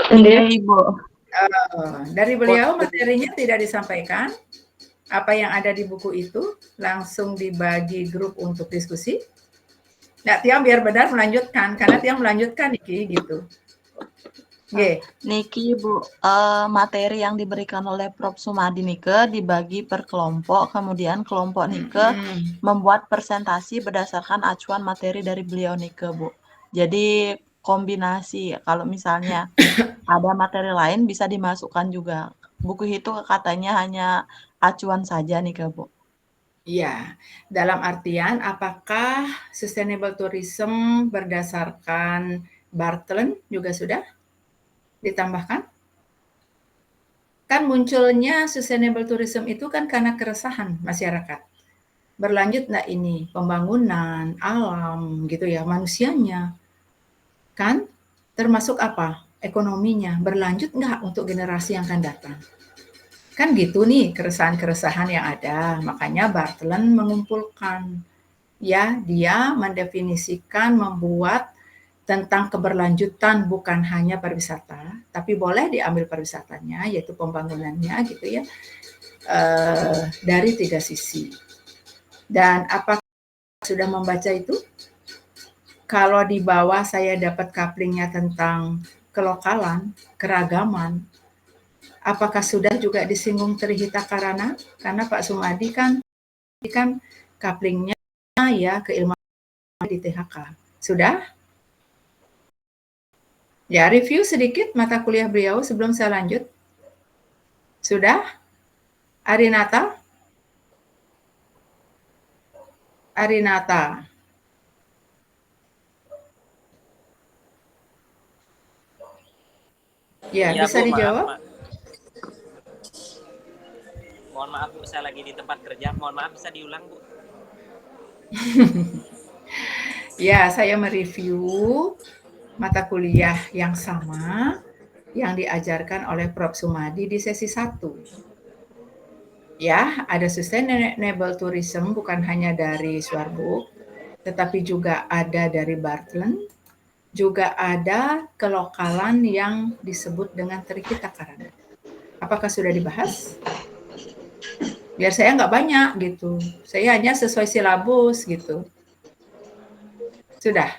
Iya, Ibu. Dari beliau materinya tidak disampaikan. Apa yang ada di buku itu langsung dibagi grup untuk diskusi. Nah, Tiang biar benar melanjutkan, karena Tiang melanjutkan Niki gitu. Niki, Bu, materi yang diberikan oleh Prof. Sumadi Nike dibagi per kelompok, kemudian kelompok Nike membuat presentasi berdasarkan acuan materi dari beliau Nike, Bu. Jadi kombinasi, kalau misalnya ada materi lain bisa dimasukkan juga. Buku itu katanya hanya acuan saja Nike, Bu. Iya, dalam artian apakah sustainable tourism berdasarkan Bartlen juga sudah ditambahkan? Kan munculnya sustainable tourism itu kan karena keresahan masyarakat. Berlanjut nggak ini pembangunan, alam gitu ya, manusianya. Kan termasuk apa? Ekonominya. Berlanjut nggak untuk generasi yang akan datang? Kan gitu nih keresahan-keresahan yang ada. Makanya Bartlen mengumpulkan. Ya, dia mendefinisikan, membuat tentang keberlanjutan bukan hanya pariwisata, tapi boleh diambil pariwisatanya, yaitu pembangunannya gitu ya, dari 3 sisi. Dan apakah sudah membaca itu? Kalau di bawah saya dapat couplingnya tentang kelokalan, keragaman, apakah sudah juga disinggung Trihita Karana? Karena Pak Sumadi kan couplingnya ya keilmuan di THK. Sudah? Ya, review sedikit mata kuliah beliau sebelum saya lanjut. Sudah? Arinata? Arinata. Ya, bisa Bu, dijawab? maaf, mohon maaf Bu, saya lagi di tempat kerja. Mohon maaf, bisa diulang Bu? Ya, saya mereview mata kuliah yang sama yang diajarkan oleh Prof. Sumadi di sesi 1. Ya, ada sustainable tourism bukan hanya dari Swarbook, tetapi juga ada dari Bartlen, juga ada kelokalan yang disebut dengan Trihita Karana. Apakah sudah dibahas? Biar saya nggak banyak gitu. Saya hanya sesuai silabus gitu. Sudah?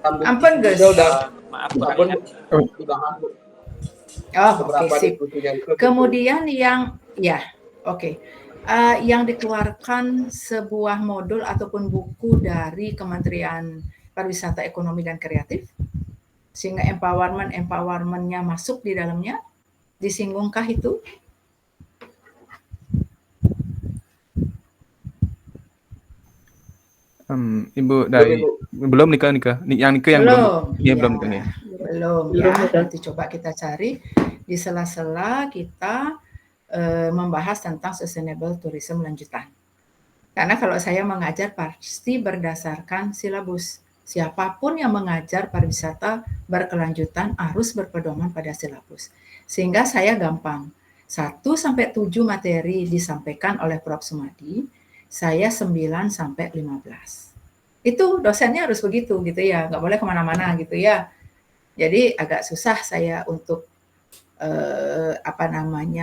Ampun, Gus. Maaf, kurang ingat. Oh, oke, sip. Kemudian yang, ya, oke. Yang dikeluarkan sebuah modul ataupun buku dari Kementerian Pariwisata Ekonomi dan Kreatif, sehingga empowerment-nya masuk di dalamnya, disinggungkah itu? Ibu dari belum nikah yang nikah yang belum ya, belum nikah nih. Belum ya. Nanti coba kita cari di sela-sela kita membahas tentang sustainable tourism lanjutan. Karena kalau saya mengajar pasti berdasarkan silabus. Siapapun yang mengajar pariwisata berkelanjutan harus berpedoman pada silabus. Sehingga saya gampang. 1 sampai 7 materi disampaikan oleh Prof. Sumadi, saya 9 sampai 15. Itu dosennya harus begitu gitu ya, nggak boleh kemana-mana gitu ya. Jadi agak susah saya untuk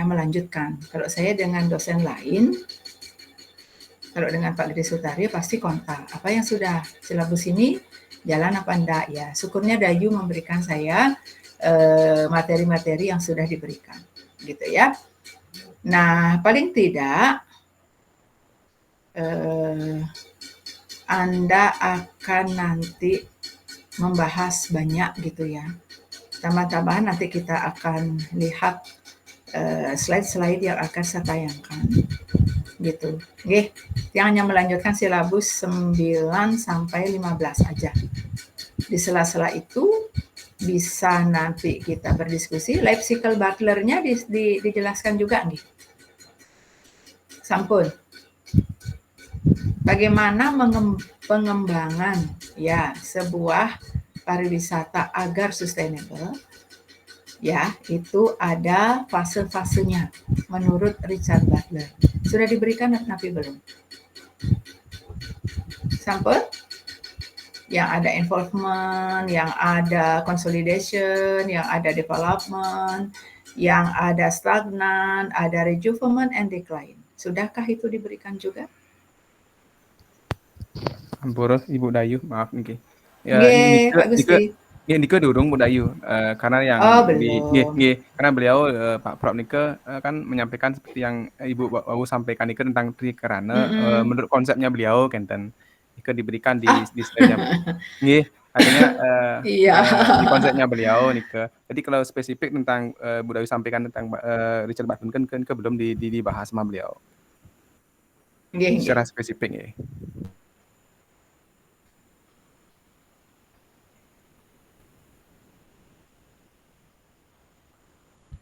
melanjutkan. Kalau saya dengan dosen lain, kalau dengan Pak Gede Sutario pasti kontak. Apa yang sudah silabus ini jalan apa enggak ya. Syukurnya Dayu memberikan saya materi-materi yang sudah diberikan, gitu ya. Nah, paling tidak Anda akan nanti membahas banyak gitu ya. Tambah-tambahan nanti kita akan lihat slide-slide yang akan saya tayangkan. Gitu. Oke, yang hanya melanjutkan silabus 9 sampai 15 aja. Di sela-sela itu bisa nanti kita berdiskusi. Life cycle butlernya dijelaskan juga nih. Sampun. Bagaimana pengembangan ya sebuah pariwisata agar sustainable? Ya, itu ada fase-fasenya menurut Richard Butler. Sudah diberikan tapi belum? Sampel? yang ada involvement, yang ada consolidation, yang ada development, yang ada stagnan, ada rejuvenation and decline. Sudahkah itu diberikan juga? Ampun, Ibu Dayu, maaf nggih. Ya, Nggih, Nike Pak Nike Gusti. Nike durung Bu Dayu, karena yang Oh, di nggih belum. nggih, karena beliau, Pak Prof Nike, kan menyampaikan seperti yang Ibu baru sampaikan Nike tentang trikerane, menurut konsepnya beliau kenten, Nike diberikan Ah, di slide-nya nggih, artinya, iya. di konsepnya beliau Nike. Jadi kalau spesifik tentang, Bu Dayu sampaikan tentang, Richard Burton kan belum dibahas sama beliau, Nggih, nggih. secara spesifik nggih.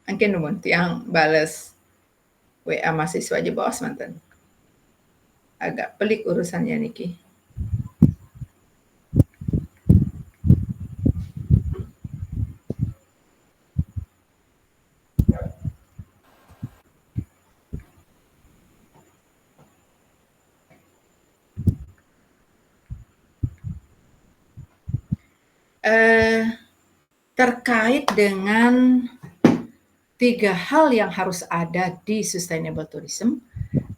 Mungkin numun tiang bales WA mahasiswa aja bos manten. Agak pelik urusannya niki. Terkait dengan 3 hal yang harus ada di sustainable tourism,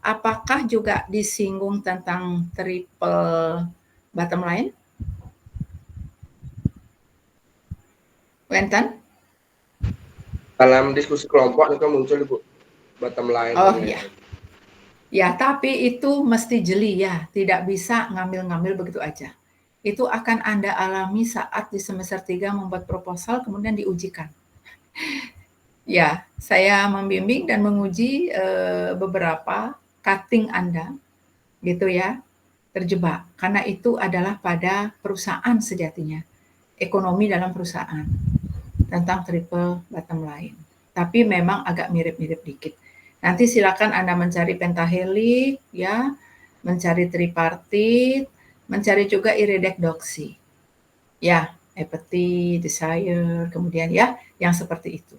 apakah juga disinggung tentang triple bottom line? Wenten? Dalam diskusi kelompok itu muncul Ibu, bottom line. Oh iya. Ya, tapi itu mesti jeli ya, tidak bisa ngambil-ngambil begitu aja. Itu akan Anda alami saat di semester 3 membuat proposal kemudian diujikan. Ya, saya membimbing dan menguji beberapa cutting Anda, gitu ya, terjebak. Karena itu adalah pada perusahaan sejatinya, ekonomi dalam perusahaan, tentang triple bottom line. Tapi memang agak mirip-mirip dikit. Nanti silakan Anda mencari pentahelik, ya, mencari tripartit, mencari juga iridekdoksi. Ya, apathy, desire, kemudian ya, yang seperti itu.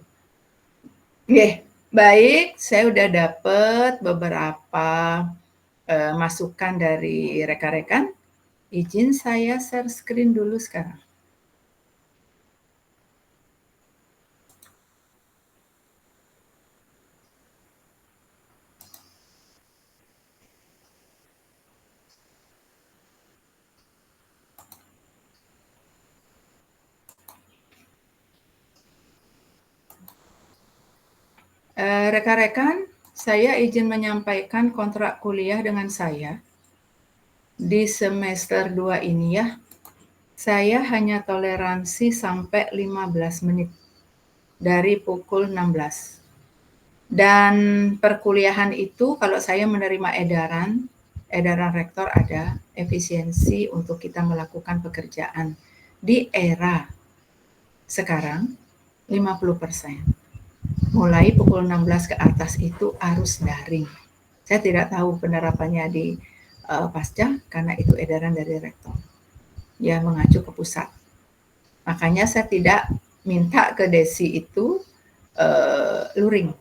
Oke, baik. Saya udah dapat beberapa masukan dari rekan-rekan. Izin saya share screen dulu sekarang. Rekan-rekan, saya izin menyampaikan kontrak kuliah dengan saya di semester 2 ini ya. Saya hanya toleransi sampai 15 menit dari pukul 16. Dan perkuliahan itu kalau saya menerima edaran rektor ada efisiensi untuk kita melakukan pekerjaan. Di era sekarang 50%. Mulai pukul 16 ke atas itu harus daring. Saya tidak tahu penerapannya di pasca karena itu edaran dari rektor. Ya mengacu ke pusat. Makanya saya tidak minta ke Desi itu luring.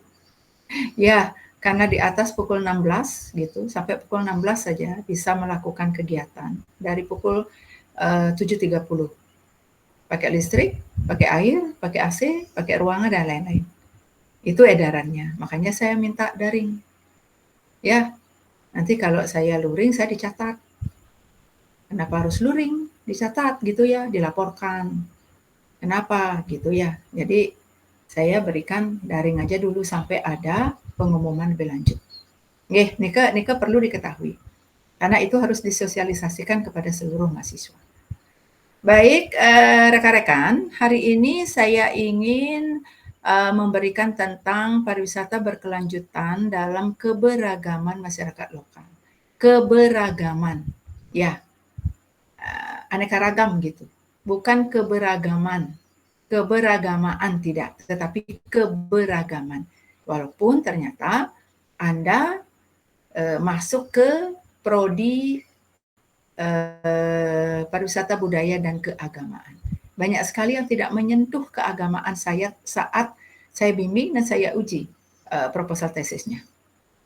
Ya, karena di atas pukul 16 gitu, sampai pukul 16 saja bisa melakukan kegiatan. Dari pukul 7.30. Pakai listrik, pakai air, pakai AC, pakai ruangan dan lain-lain. Itu edarannya. Makanya saya minta daring. Ya, nanti kalau saya luring, saya dicatat. Kenapa harus luring? Dicatat gitu ya, dilaporkan. Kenapa gitu ya. Jadi saya berikan daring aja dulu sampai ada pengumuman lebih lanjut. Nggih, nika perlu diketahui. Karena itu harus disosialisasikan kepada seluruh mahasiswa. Baik, rekan-rekan, hari ini saya ingin memberikan tentang pariwisata berkelanjutan dalam keberagaman masyarakat lokal. Keberagaman, ya, aneka ragam gitu. Bukan keberagaman, keberagamaan tidak, tetapi keberagaman. Walaupun ternyata Anda masuk ke prodi pariwisata budaya dan keagamaan. Banyak sekali yang tidak menyentuh keagamaan saya saat saya bimbing dan saya uji proposal tesisnya.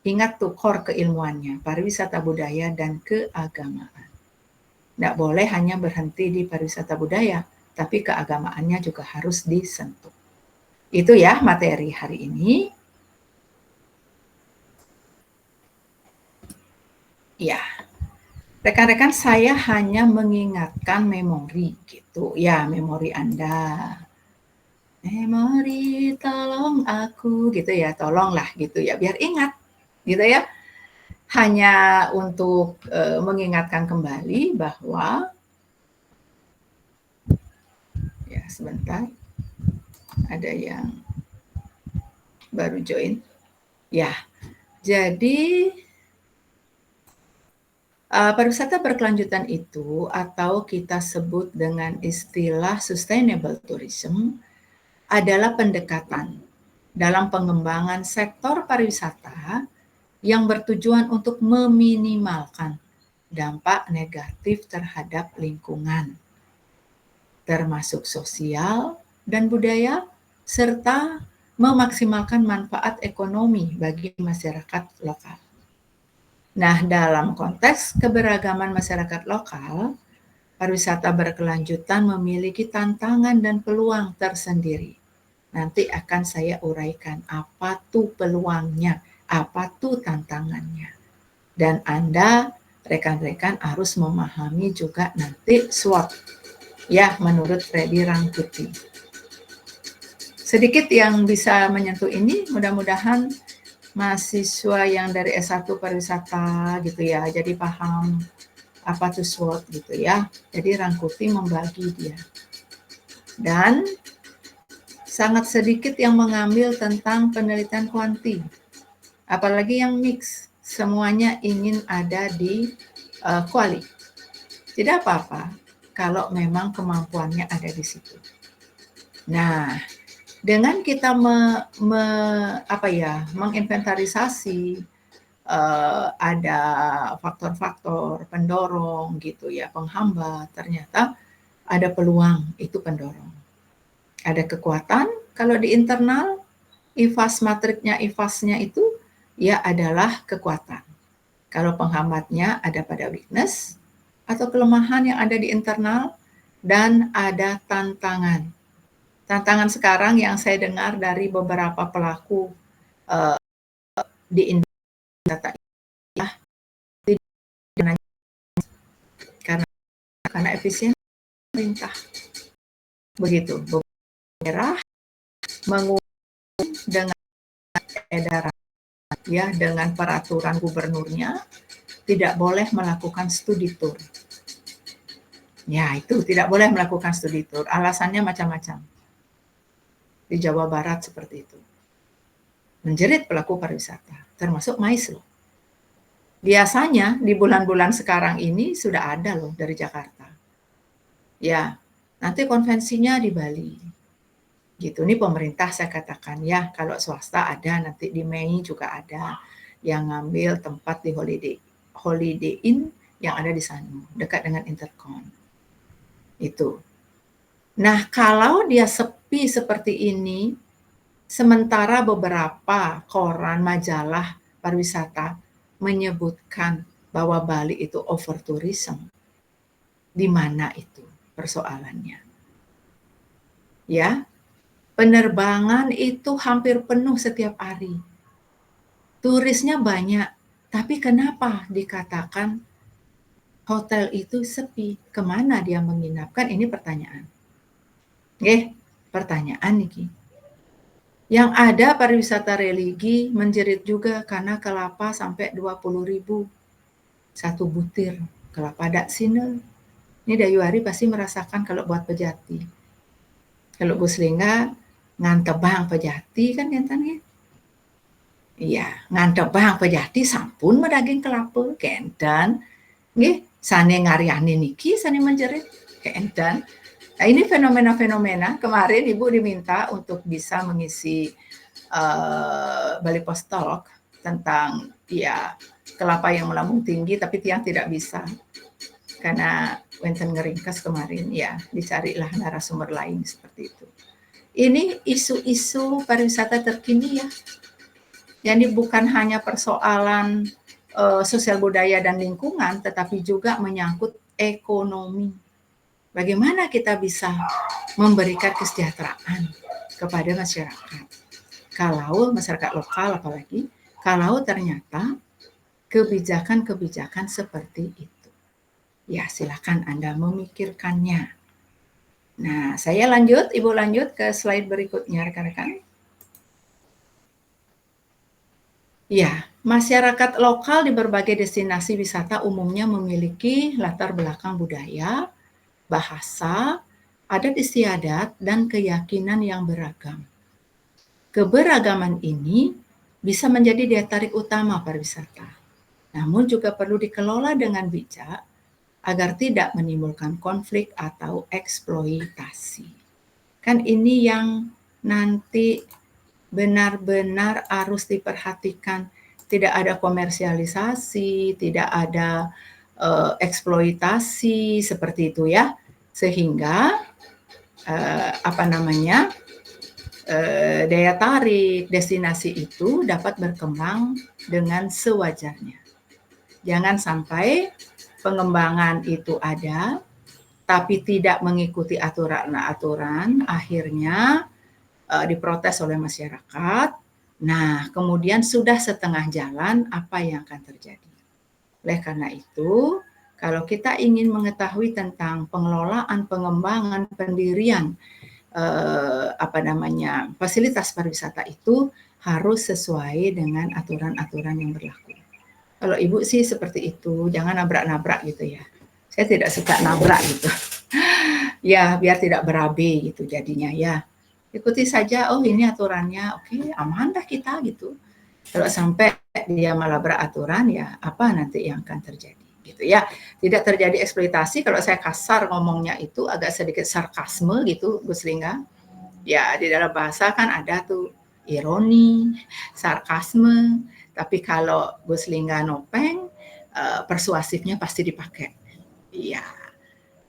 Ingat tuh core keilmuannya, pariwisata budaya dan keagamaan. Nggak boleh hanya berhenti di pariwisata budaya, tapi keagamaannya juga harus disentuh. Itu ya materi hari ini. Ya, rekan-rekan, saya hanya mengingatkan memori gitu. Ya, memori Anda. Memori tolong aku gitu ya, tolonglah gitu ya, biar ingat gitu ya. Hanya untuk mengingatkan kembali bahwa, ya sebentar, ada yang baru join. Ya, jadi pariwisata berkelanjutan itu atau kita sebut dengan istilah sustainable tourism adalah pendekatan dalam pengembangan sektor pariwisata yang bertujuan untuk meminimalkan dampak negatif terhadap lingkungan, termasuk sosial dan budaya, serta memaksimalkan manfaat ekonomi bagi masyarakat lokal. Nah, dalam konteks keberagaman masyarakat lokal, pariwisata berkelanjutan memiliki tantangan dan peluang tersendiri. Nanti akan saya uraikan apa tuh peluangnya, apa tuh tantangannya. Dan Anda, rekan-rekan, harus memahami juga nanti SWOT, ya, menurut Freddy Rangkuti. Sedikit yang bisa menyentuh ini, mudah-mudahan mahasiswa yang dari S1 pariwisata gitu ya, jadi paham apa tuh SWOT gitu ya. Jadi Rangkuti membagi dia. Dan sangat sedikit yang mengambil tentang penelitian kuanti. Apalagi yang mix, semuanya ingin ada di kuali. Tidak apa-apa kalau memang kemampuannya ada di situ. Nah, dengan kita menginventarisasi ada faktor-faktor pendorong gitu ya, penghambat, ternyata ada peluang, itu pendorong. Ada kekuatan kalau di internal, matriknya IFAS-nya itu ya adalah kekuatan. Kalau penghambatnya ada pada weakness atau kelemahan yang ada di internal, dan ada tantangan. Tantangan sekarang yang saya dengar dari beberapa pelaku di Indonesia ya, karena efisien pemerintah. Begitu, daerah mengumumkan dengan edaran ya, dengan peraturan gubernurnya tidak boleh melakukan studi tour. Ya, itu tidak boleh melakukan studi tour. Alasannya macam-macam. Di Jawa Barat seperti itu. Menjerit pelaku pariwisata, termasuk MAIS loh. Biasanya di bulan-bulan sekarang ini sudah ada loh dari Jakarta. Ya, nanti konvensinya di Bali. Gitu, ini pemerintah saya katakan ya, kalau swasta ada, nanti di Mei juga ada yang ngambil tempat di Holiday Inn yang ada di sana, dekat dengan Intercon. Itu. Nah, kalau dia sepi seperti ini, sementara beberapa koran, majalah pariwisata menyebutkan bahwa Bali itu over tourism, di mana itu persoalannya? Ya, penerbangan itu hampir penuh setiap hari. Turisnya banyak, tapi kenapa dikatakan hotel itu sepi? Kemana dia menginapkan? Ini pertanyaan. Pertanyaan nih. Yang ada pariwisata religi menjerit juga karena kelapa sampai 20.000 satu butir kelapa dak sine. Ini Dayuari pasti merasakan kalau buat pejati. Kalau Gus Lingga ngantebang pejati kan gentangnya. Iya, ngantebang pejati sampun medaging kelapa kendan. Nggih, sane ngaryani niki sane menjerit kendan. Nah, ini fenomena-fenomena. Kemarin Ibu diminta untuk bisa mengisi Bali Post Talk tentang ya kelapa yang melambung tinggi, tapi tiang tidak bisa karena wenten ngeringkas kemarin ya, dicarilah narasumber lain seperti itu. Ini isu-isu pariwisata terkini ya. Jadi bukan hanya persoalan sosial budaya dan lingkungan, tetapi juga menyangkut ekonomi. Bagaimana kita bisa memberikan kesejahteraan kepada masyarakat. Kalau masyarakat lokal apalagi, kalau ternyata kebijakan-kebijakan seperti itu. Ya, silakan Anda memikirkannya. Nah, saya lanjut, Ibu lanjut ke slide berikutnya, rekan-rekan. Ya, masyarakat lokal di berbagai destinasi wisata umumnya memiliki latar belakang budaya, bahasa, adat istiadat, dan keyakinan yang beragam. Keberagaman ini bisa menjadi daya tarik utama pariwisata, namun juga perlu dikelola dengan bijak agar tidak menimbulkan konflik atau eksploitasi. Kan ini yang nanti benar-benar harus diperhatikan. Tidak ada komersialisasi, tidak ada eksploitasi seperti itu ya, sehingga daya tarik destinasi itu dapat berkembang dengan sewajarnya. Jangan sampai pengembangan itu ada, tapi tidak mengikuti aturan-aturan, akhirnya diprotes oleh masyarakat. Nah, kemudian sudah setengah jalan, apa yang akan terjadi? Oleh karena itu, kalau kita ingin mengetahui tentang pengelolaan, pengembangan, pendirian fasilitas pariwisata itu harus sesuai dengan aturan-aturan yang berlaku. Kalau Ibu sih seperti itu, jangan nabrak-nabrak gitu ya. Saya tidak suka nabrak gitu. Ya, biar tidak berabe gitu jadinya ya. Ikuti saja, oh ini aturannya, oke, aman dah kita gitu. Kalau sampai dia malah beraturan, ya apa nanti yang akan terjadi gitu ya. Tidak terjadi eksploitasi, kalau saya kasar ngomongnya itu agak sedikit sarkasme gitu, Gus Lingga. Ya di dalam bahasa kan ada tuh ironi, sarkasme, tapi kalau Gus Lingga nopeng, persuasifnya pasti dipakai. Iya.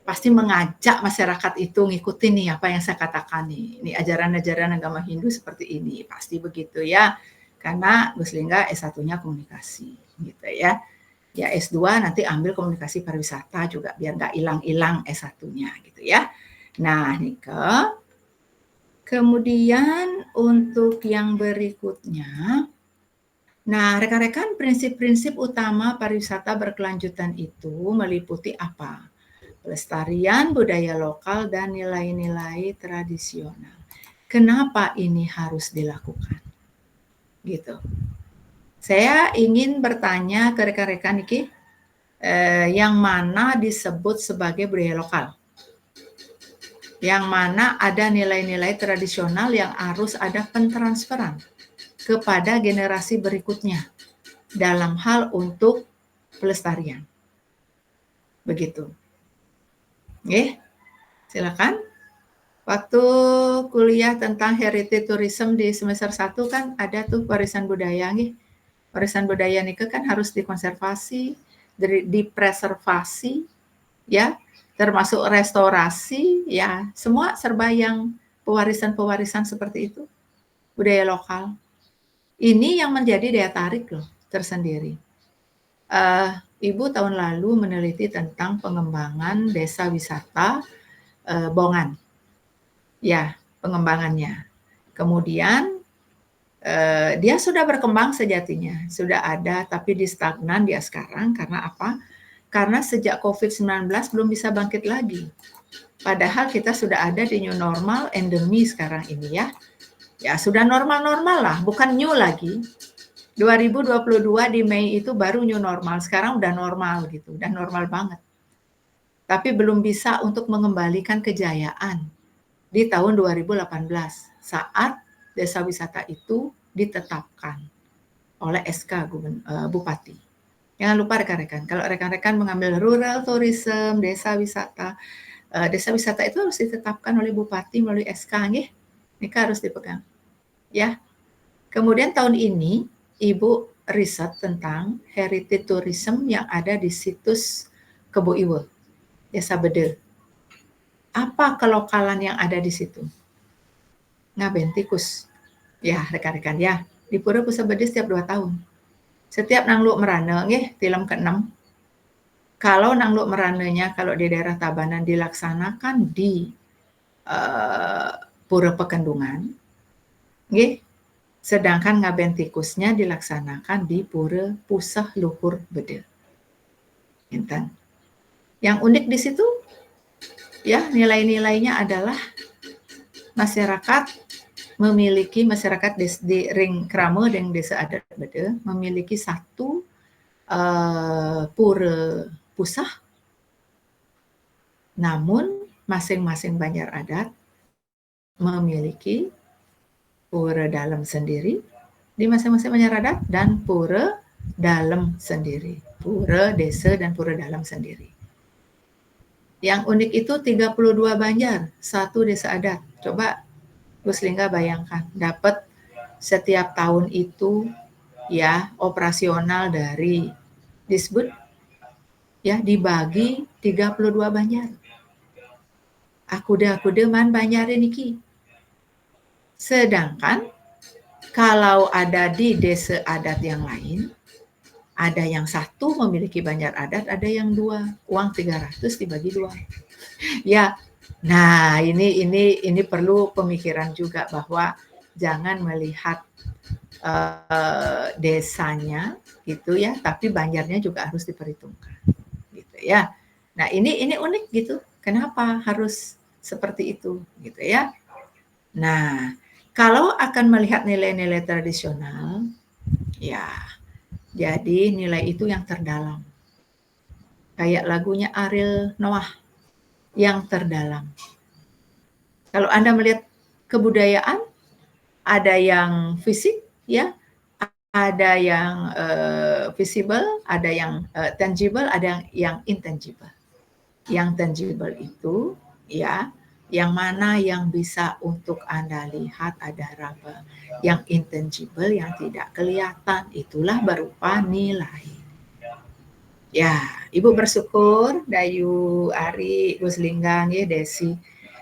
Pasti mengajak masyarakat itu ngikutin nih apa yang saya katakan nih. Ini ajaran-ajaran agama Hindu seperti ini, pasti begitu ya. Karena Gus Lingga S1-nya komunikasi gitu ya. Ya S2 nanti ambil komunikasi pariwisata juga biar nggak hilang-hilang S1-nya gitu ya. Nah, Nike. Kemudian untuk yang berikutnya, nah rekan-rekan prinsip-prinsip utama pariwisata berkelanjutan itu meliputi apa? Pelestarian budaya lokal dan nilai-nilai tradisional. Kenapa ini harus dilakukan? Gitu. Saya ingin bertanya ke rekan-rekan Niki, yang mana disebut sebagai budaya lokal? Yang mana ada nilai-nilai tradisional yang harus ada pentransferan kepada generasi berikutnya dalam hal untuk pelestarian. Begitu. Silakan. Waktu kuliah tentang heritage tourism di semester 1 kan ada tuh warisan budaya nih. Warisan budaya nih kan harus dikonservasi, dipreservasi, ya, termasuk restorasi, ya, semua serba yang pewarisan-pewarisan seperti itu, budaya lokal. Ini yang menjadi daya tarik loh tersendiri. Ibu tahun lalu meneliti tentang pengembangan desa wisata Bongan. Ya, pengembangannya. Kemudian dia sudah berkembang sejatinya, sudah ada, tapi di stagnan dia sekarang. Karena apa? Karena sejak COVID-19 belum bisa bangkit lagi. Padahal kita sudah ada di new normal, endemi sekarang ini ya. Ya sudah normal-normal lah, bukan new lagi. 2022 di Mei itu baru new normal, sekarang udah normal gitu, udah normal banget. Tapi belum bisa untuk mengembalikan kejayaan di tahun 2018 saat desa wisata itu ditetapkan oleh SK Bupati. Jangan lupa rekan-rekan, kalau rekan-rekan mengambil rural tourism, desa wisata itu harus ditetapkan oleh Bupati melalui SK, ini harus dipegang. Ya. Kemudian tahun ini Ibu riset tentang heritage tourism yang ada di situs Kebo Iwo, Desa Bede. Apa kelokalan yang ada di situ? Ngaben tikus. Ya, rekan-rekan ya. Di Pura Pusat Bede setiap 2 tahun. Setiap nangluk merana, film ke-6. Kalau nangluk merananya kalau di daerah Tabanan dilaksanakan di Pura Pekendungan, nggih. Sedangkan ngaben tikusnya dilaksanakan di Pura Pusah Luhur Bede. Intan. Yang unik di situ ya nilai-nilainya adalah masyarakat di Ring Krama dan Desa Adat Bede memiliki satu pura pusah, namun masing-masing Banjar Adat memiliki pura dalam sendiri di masing-masing Banjar Adat dan pura dalam sendiri, pura desa dan pura dalam sendiri. Yang unik itu 32 Banjar, satu desa adat. Coba Gus Lingga bayangkan, dapat setiap tahun itu ya operasional dari disebut ya dibagi 32 Banjar. Akuda man Banjar niki. Sedangkan kalau ada di desa adat yang lain, ada yang satu memiliki Banjar adat, ada yang dua. Uang 300 dibagi dua. Ya, nah ini perlu pemikiran juga bahwa jangan melihat desanya gitu ya, tapi Banjarnya juga harus diperhitungkan gitu ya. Nah ini unik gitu. Kenapa harus seperti itu gitu ya? Nah kalau akan melihat nilai-nilai tradisional, ya jadi nilai itu yang terdalam. Kayak lagunya Ariel Noah, yang terdalam. Kalau Anda melihat kebudayaan, ada yang fisik, ya, ada yang visible, ada yang tangible, ada yang intangible. Yang tangible itu, ya, yang mana yang bisa untuk Anda lihat ada raba. Yang intangible yang tidak kelihatan, itulah berupa nilai. Ya, Ibu bersyukur, Dayu, Ari, Gus Linggang, ya, Desi.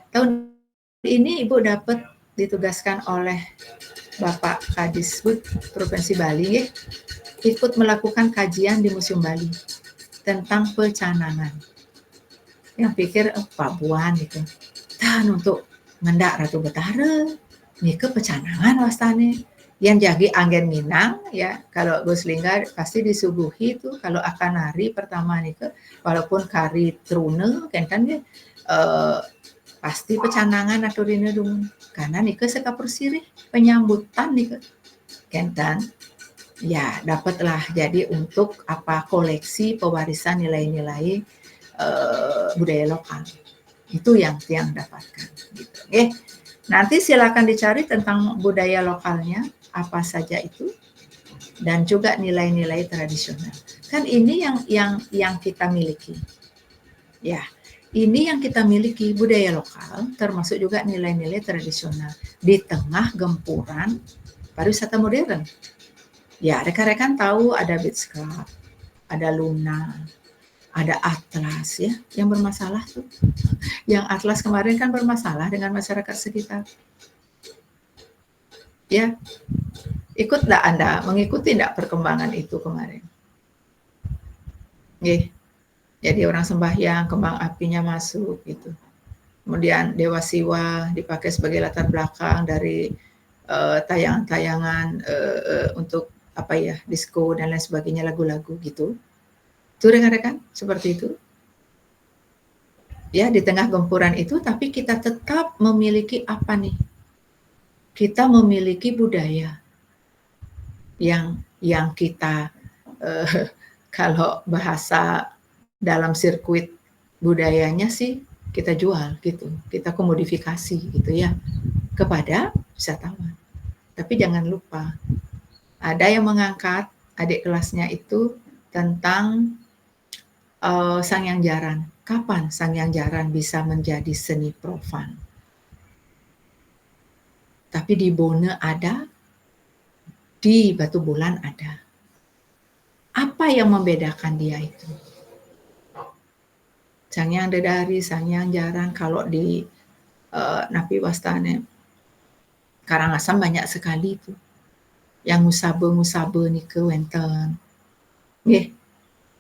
Tahun ini Ibu dapat ditugaskan oleh Bapak Kadisbud Provinsi Bali, ya, ikut melakukan kajian di Museum Bali tentang pecanangan. Yang pikir, Pabuan gitu. Dan untuk ngendak Ratu Betara, nih ke pecanangan wastane. Yang jadi anggen Minang, ya kalau Gus Lingga pasti disuguhi itu kalau akan hari pertama nih ke, walaupun kari trune kan ya pasti pecanangan atau dina dulu karena nih ke sekapur sirih penyambutan nih ke kentan ya dapatlah jadi untuk apa koleksi pewarisan nilai-nilai budaya lokal itu yang dapatkan gitu. Oke. Nanti silakan dicari tentang budaya lokalnya apa saja itu dan juga nilai-nilai tradisional. Kan ini yang kita miliki. Ya, ini yang kita miliki budaya lokal termasuk juga nilai-nilai tradisional di tengah gempuran pariwisata modern. Ya, rekan-rekan tahu ada Beach Club, ada Luna, ada Atlas ya yang bermasalah tuh. Yang Atlas kemarin kan bermasalah dengan masyarakat sekitar. Ya, ikut enggak Anda mengikuti enggak perkembangan itu kemarin? Nggih. Jadi orang sembahyang, kembang apinya masuk gitu. Kemudian Dewa Siwa dipakai sebagai latar belakang dari tayangan-tayangan untuk apa ya, disco dan lain sebagainya, lagu-lagu gitu. Itu rekan-rekan, seperti itu. Ya, di tengah gempuran itu tapi kita tetap memiliki apa nih? Kita memiliki budaya yang kita kalau bahasa dalam sirkuit budayanya sih kita jual gitu, kita komodifikasi gitu ya kepada wisatawan. Tapi jangan lupa ada yang mengangkat adik kelasnya itu tentang Sangyang Jaran. Kapan Sangyang Jaran bisa menjadi seni profan? Tapi di Bone ada, di Batu Bulan ada. Apa yang membedakan dia itu? Sangyang Dedari, Sangyang Jaran, kalau di Napi Wastane, Karangasem banyak sekali itu. Yang musabe nih ke wenten. Nggih,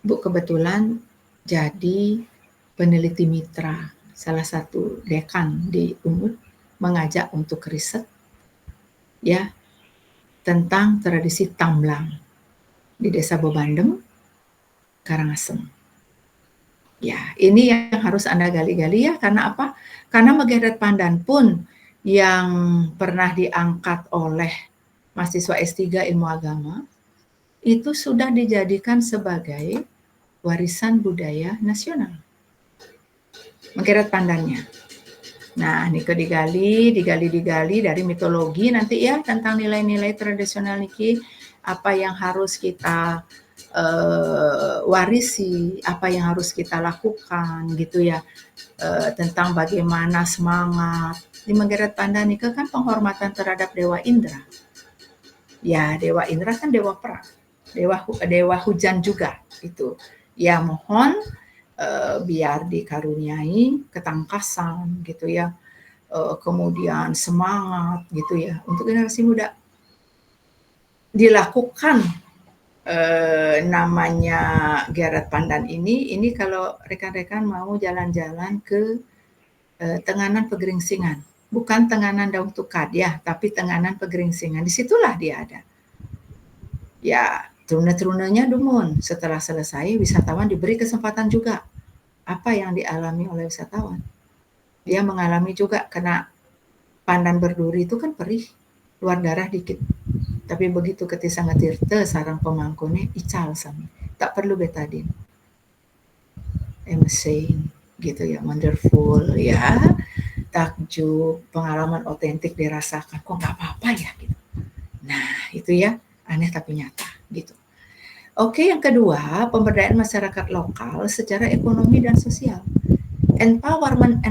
Bu kebetulan jadi peneliti mitra, salah satu dekan di UNUD mengajak untuk riset ya tentang tradisi tamblang di Desa Bebandem, Karangasem. Ya, ini yang harus Anda gali-gali ya, karena apa? Karena Megeret Pandan pun yang pernah diangkat oleh mahasiswa S3 Ilmu Agama, itu sudah dijadikan sebagai warisan budaya nasional. Megeret Pandannya. Nah, niki digali dari mitologi nanti ya, tentang nilai-nilai tradisional niki, apa yang harus kita warisi, apa yang harus kita lakukan gitu ya, tentang bagaimana semangat. Di Megeret Pandan niki kan penghormatan terhadap Dewa Indra. Ya, Dewa Indra kan dewa perang, dewa hujan juga itu. Ya, mohon biar dikaruniai ketangkasan gitu ya, kemudian semangat gitu ya untuk generasi muda. Dilakukan namanya Geret Pandan ini kalau rekan-rekan mau jalan-jalan ke Tenganan Pegeringsingan, bukan Tenganan Daung Tukad ya, tapi Tenganan Pegeringsingan, disitulah dia ada. Ya, trune-trunenya dumun. Setelah selesai, wisatawan diberi kesempatan juga. Apa yang dialami oleh wisatawan? Dia mengalami juga kena pandan berduri itu kan perih, luar darah dikit. Tapi begitu ketika ngetirte sarang pemangkone ical sami. Tak perlu betadin. Amazing gitu ya, wonderful ya. Takjub, pengalaman otentik dirasakan. Kok nggak apa-apa ya gitu. Nah, itu ya, aneh tapi nyata gitu. Oke, yang kedua, pemberdayaan masyarakat lokal secara ekonomi dan sosial. Empowerment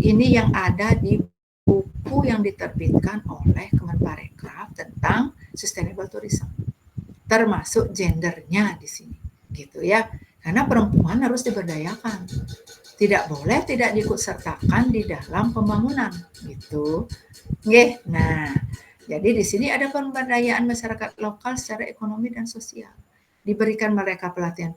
ini yang ada di buku yang diterbitkan oleh Kemenparekraf tentang sustainable tourism, termasuk gendernya di sini, gitu ya. Karena perempuan harus diberdayakan, tidak boleh tidak diikutsertakan di dalam pembangunan, gitu. Nggih. Nah, jadi di sini ada pemberdayaan masyarakat lokal secara ekonomi dan sosial. Diberikan mereka pelatihan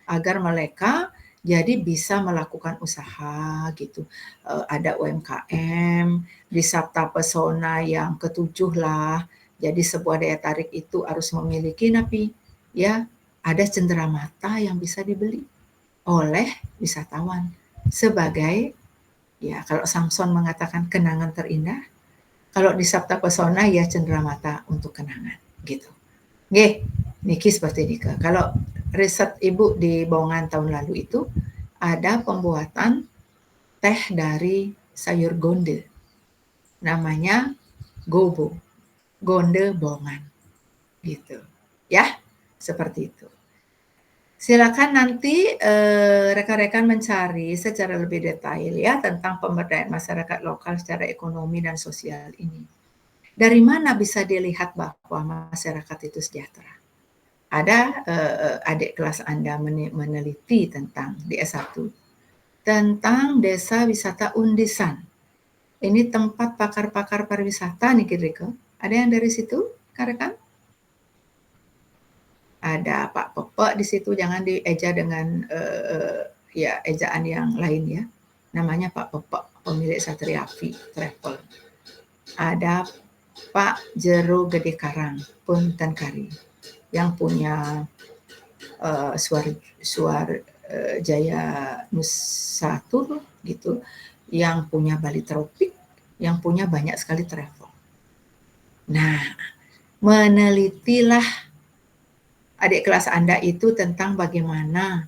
agar mereka jadi bisa melakukan usaha gitu. Ada UMKM, di Sabta Pesona yang ke-7 lah. Jadi sebuah daya tarik itu harus memiliki napi ya, ada cenderamata yang bisa dibeli oleh wisatawan sebagai ya, kalau Samson mengatakan kenangan terindah, kalau di Sabta Pesona ya cenderamata untuk kenangan gitu. Nggih, niki seperti niki. Kalau riset Ibu di Bongan tahun lalu itu ada pembuatan teh dari sayur gonde. Namanya gobo. Gonde Bongan. Gitu. Ya, seperti itu. Silakan nanti rekan-rekan mencari secara lebih detail ya tentang pemberdayaan masyarakat lokal secara ekonomi dan sosial ini. Dari mana bisa dilihat bahwa masyarakat itu sejahtera? Ada adik kelas Anda meneliti tentang di S1 tentang Desa Wisata Undisan. Ini tempat pakar-pakar pariwisata nih kira-kira. Ada yang dari situ, rekan? Ada Pak Pepe di situ, jangan dieja dengan ya ejaan yang lain ya. Namanya Pak Pepe, pemilik Satriavi Travel. Ada Pak Jero Gede Karang, Punten Kari, yang punya Suar Jaya Nusatur gitu, yang punya Bali Tropik, yang punya banyak sekali travel. Nah, menelitilah adik kelas Anda itu tentang bagaimana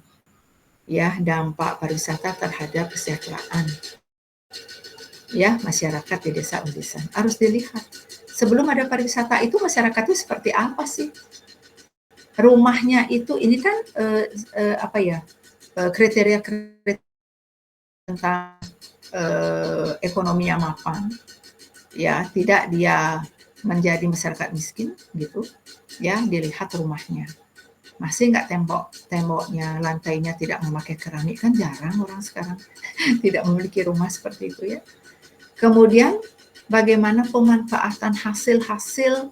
ya dampak pariwisata terhadap kesejahteraan ya masyarakat di Desa Undisan. Harus dilihat. Sebelum ada pariwisata itu masyarakat itu seperti apa sih? Rumahnya itu ini kan kriteria tentang ekonomi yang mapan. Ya, tidak dia menjadi masyarakat miskin gitu. Ya, dilihat rumahnya. Masih nggak temboknya, lantainya tidak memakai keramik, kan jarang orang sekarang tidak memiliki rumah seperti itu ya. Kemudian bagaimana pemanfaatan hasil-hasil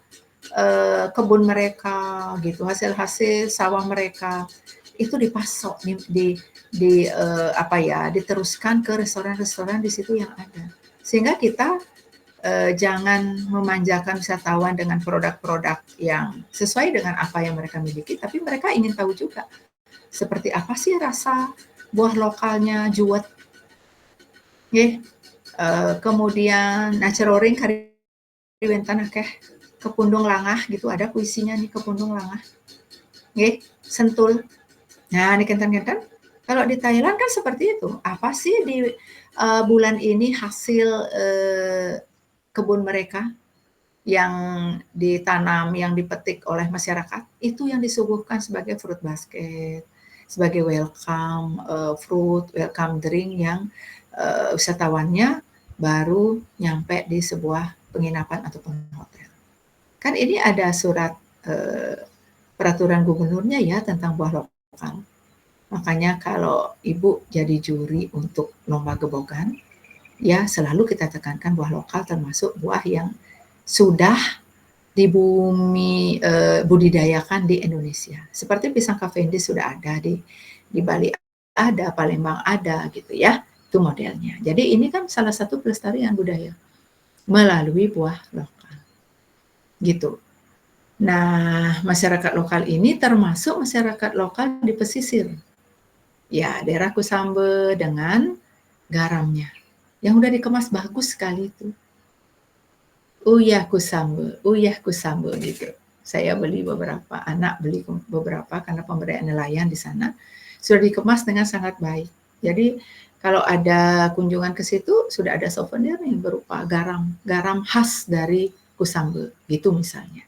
kebun mereka gitu, hasil-hasil sawah mereka itu dipasok diteruskan ke restoran-restoran di situ yang ada. Sehingga kita jangan memanjakan wisatawan dengan produk-produk yang sesuai dengan apa yang mereka miliki, tapi mereka ingin tahu juga seperti apa sih rasa buah lokalnya juwet. Kemudian naceroring kari wentan akeh kepundung langah gitu, ada puisinya nih kepundung langah. Sentul. Nah, ini kenten-kenten. Kalau di Thailand kan seperti itu. Apa sih di bulan ini hasil kebun mereka yang ditanam, yang dipetik oleh masyarakat, itu yang disuguhkan sebagai fruit basket, sebagai welcome fruit, welcome drink yang wisatawannya baru nyampe di sebuah penginapan ataupun hotel. Kan ini ada surat peraturan gubernurnya ya tentang buah lokal. Makanya kalau Ibu jadi juri untuk lomba gebogan, ya selalu kita tekankan buah lokal termasuk buah yang sudah di bumi budidayakan di Indonesia. Seperti pisang Cavendish sudah ada di Bali ada, Palembang ada gitu ya. Itu modelnya. Jadi ini kan salah satu pelestarian budaya melalui buah lokal. Gitu. Nah, masyarakat lokal ini termasuk masyarakat lokal di pesisir. Ya, daerah Kusambe dengan garamnya. Yang udah dikemas bagus sekali itu. Uyah Kusambe gitu. Saya beli beberapa, anak beli beberapa karena pemberdayaan nelayan di sana. Sudah dikemas dengan sangat baik. Jadi kalau ada kunjungan ke situ, sudah ada souvenir nih berupa garam khas dari Kusambe, gitu misalnya.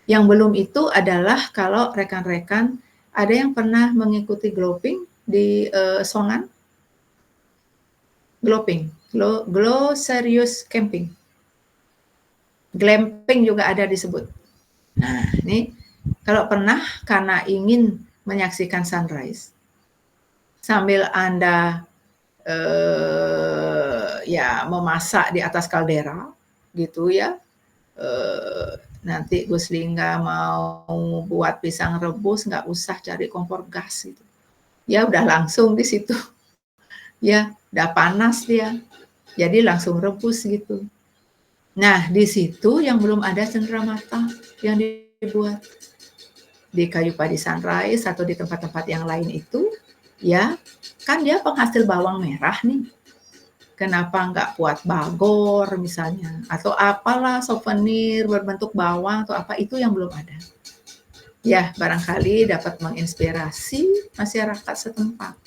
Yang belum itu adalah kalau rekan-rekan ada yang pernah mengikuti gloping di Songan, glow serious camping, glamping juga ada disebut. Nah, ini kalau pernah karena ingin menyaksikan sunrise sambil Anda memasak di atas kaldera, gitu ya. Nanti Gus Lingga mau buat pisang rebus, nggak usah cari kompor gas gitu. Ya udah langsung di situ. Ya, udah panas dia. Jadi langsung rebus gitu. Nah, di situ yang belum ada cenderamata yang dibuat di Kayu Padi Sunrise atau di tempat-tempat yang lain itu, ya kan dia penghasil bawang merah nih. Kenapa nggak buat bagor misalnya, atau apalah souvenir berbentuk bawang atau apa, itu yang belum ada. Ya, barangkali dapat menginspirasi masyarakat setempat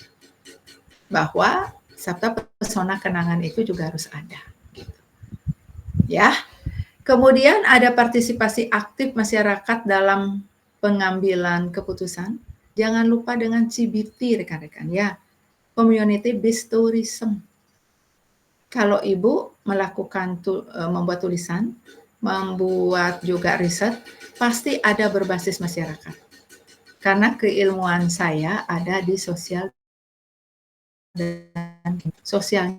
bahwa sabta pesona kenangan itu juga harus ada. Gitu. Ya, kemudian ada partisipasi aktif masyarakat dalam pengambilan keputusan. Jangan lupa dengan CBT rekan-rekan ya, Community Based Tourism. Kalau Ibu melakukan membuat tulisan, membuat juga riset, pasti ada berbasis masyarakat. Karena keilmuan saya ada di sosial dan sosial.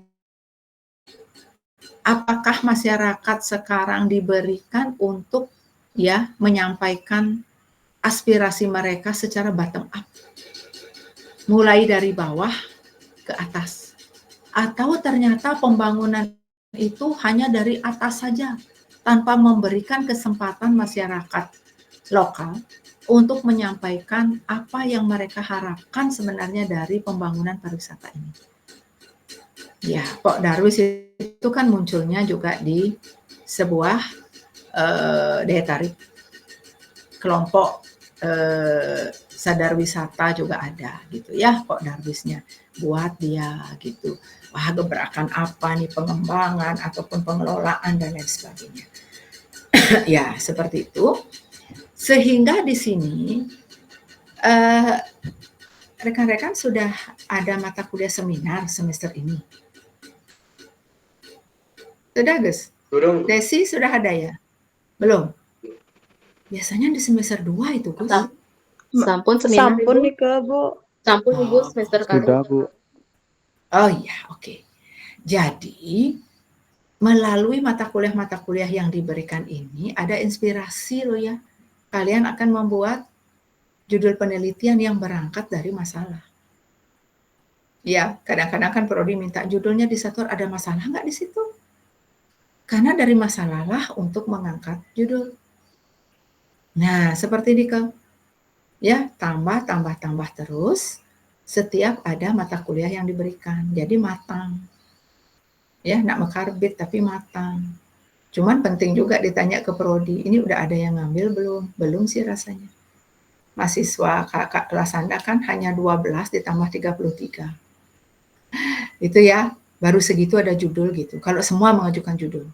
Apakah masyarakat sekarang diberikan untuk ya menyampaikan aspirasi mereka secara bottom up, mulai dari bawah ke atas, atau ternyata pembangunan itu hanya dari atas saja tanpa memberikan kesempatan masyarakat lokal untuk menyampaikan apa yang mereka harapkan sebenarnya dari pembangunan pariwisata ini. Ya, Pok Darwis itu kan munculnya juga di sebuah daya tarik kelompok sadar wisata juga ada gitu ya, Pok Darwisnya buat dia gitu. Wah, gebrakan apa nih, pengembangan ataupun pengelolaan dan lain sebagainya. Ya, seperti itu. Sehingga di sini rekan-rekan sudah ada mata kuliah seminar semester ini. Sudah, Gus? Belum. Desi sudah ada ya? Belum? Biasanya di semester 2 itu, Gus. Sampun seminar, Sampun Ibu. nih ke Bu. Sampun Ibu semester kali. Sudah, Bu. Oh iya, oke. Jadi melalui mata kuliah yang diberikan ini ada inspirasi loh ya. Kalian akan membuat judul penelitian yang berangkat dari masalah. Ya, kadang-kadang kan prodi minta judulnya disatur, ada masalah nggak di situ? Karena dari masalah lah untuk mengangkat judul. Nah, seperti di ya, tambah terus setiap ada mata kuliah yang diberikan. Jadi matang. Ya, nak mekarbit tapi matang. Cuman penting juga ditanya ke prodi, ini udah ada yang ngambil belum? Belum sih rasanya. Mahasiswa kakak kelas Anda kan hanya 12 ditambah 33. Itu ya, baru segitu ada judul gitu. Kalau semua mengajukan judul.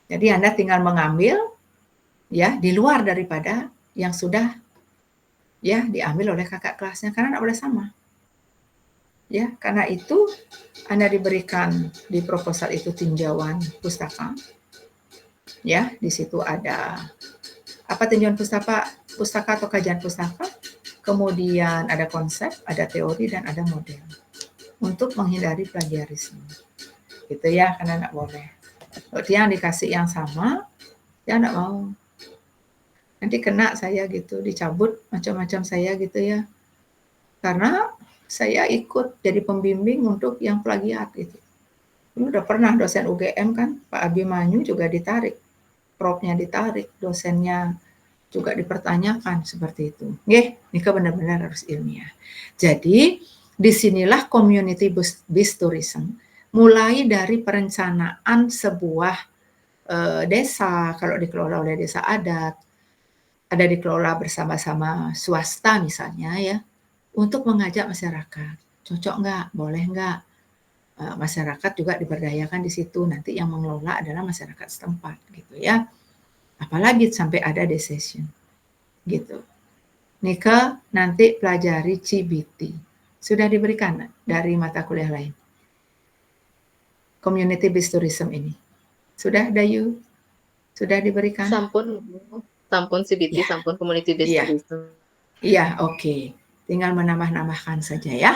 Jadi Anda tinggal mengambil ya di luar daripada yang sudah ya diambil oleh kakak kelasnya, karena tidak boleh sama. Ya, karena itu Anda diberikan di proposal itu tinjauan pustaka. Ya, di situ ada apa tinjauan pustaka atau kajian pustaka, kemudian ada konsep, ada teori, dan ada model untuk menghindari plagiarisme. Gitu ya, karena nggak boleh. Kalau dia yang dikasih yang sama, dia nggak mau. Nanti kena saya gitu, dicabut macam-macam saya gitu ya. Karena saya ikut jadi pembimbing untuk yang plagiat gitu. Udah pernah dosen UGM kan, Pak Abimanyu juga ditarik, propnya ditarik, dosennya juga dipertanyakan seperti itu. Nika benar-benar harus ilmiah. Jadi disinilah community based tourism, mulai dari perencanaan sebuah desa, kalau dikelola oleh desa adat, ada dikelola bersama-sama swasta misalnya ya, untuk mengajak masyarakat. Cocok nggak? Boleh nggak? Masyarakat juga diberdayakan di situ. Nanti yang mengelola adalah masyarakat setempat gitu ya. Apalagi sampai ada decision gitu. Nika nanti pelajari CBT. Sudah diberikan dari mata kuliah lain. Community based tourism ini. Sudah Dayu? Sudah diberikan? Sampun CBT, Ya. sampun community based Iya. tourism. Iya, oke. Tinggal menambah-nambahkan saja ya.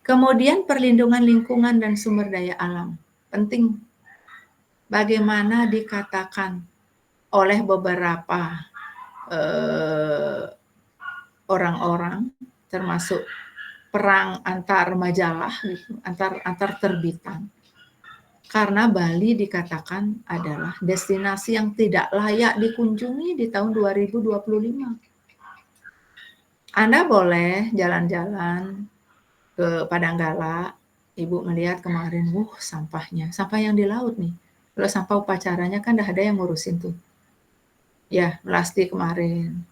Kemudian perlindungan lingkungan dan sumber daya alam. Penting. Bagaimana dikatakan oleh beberapa orang-orang, termasuk perang antar majalah, antar terbitan. Karena Bali dikatakan adalah destinasi yang tidak layak dikunjungi di tahun 2025. Anda boleh jalan-jalan ke Padanggala, Ibu melihat kemarin, sampahnya, sampah yang di laut nih. Kalau sampah upacaranya kan udah ada yang ngurusin tuh. Ya, plastik kemarin.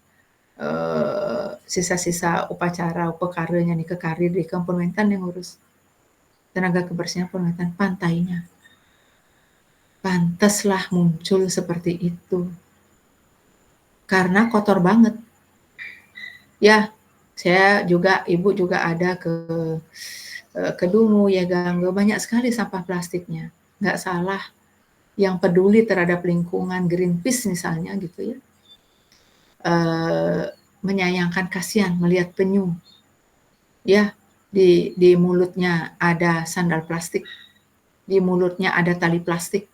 Sisa-sisa upacara, upakaranya nih ke karir di Pemerintah yang ngurus. Tenaga kebersihan Pemerintah, pantainya. Pantaslah muncul seperti itu. Karena kotor banget. Ya, saya juga, Ibu juga ada ke Kedungu, ya Gangga, banyak sekali sampah plastiknya. Nggak salah. Yang peduli terhadap lingkungan, Greenpeace misalnya gitu ya. Menyayangkan, kasihan melihat penyu. Ya, di mulutnya ada sandal plastik. Di mulutnya ada tali plastik.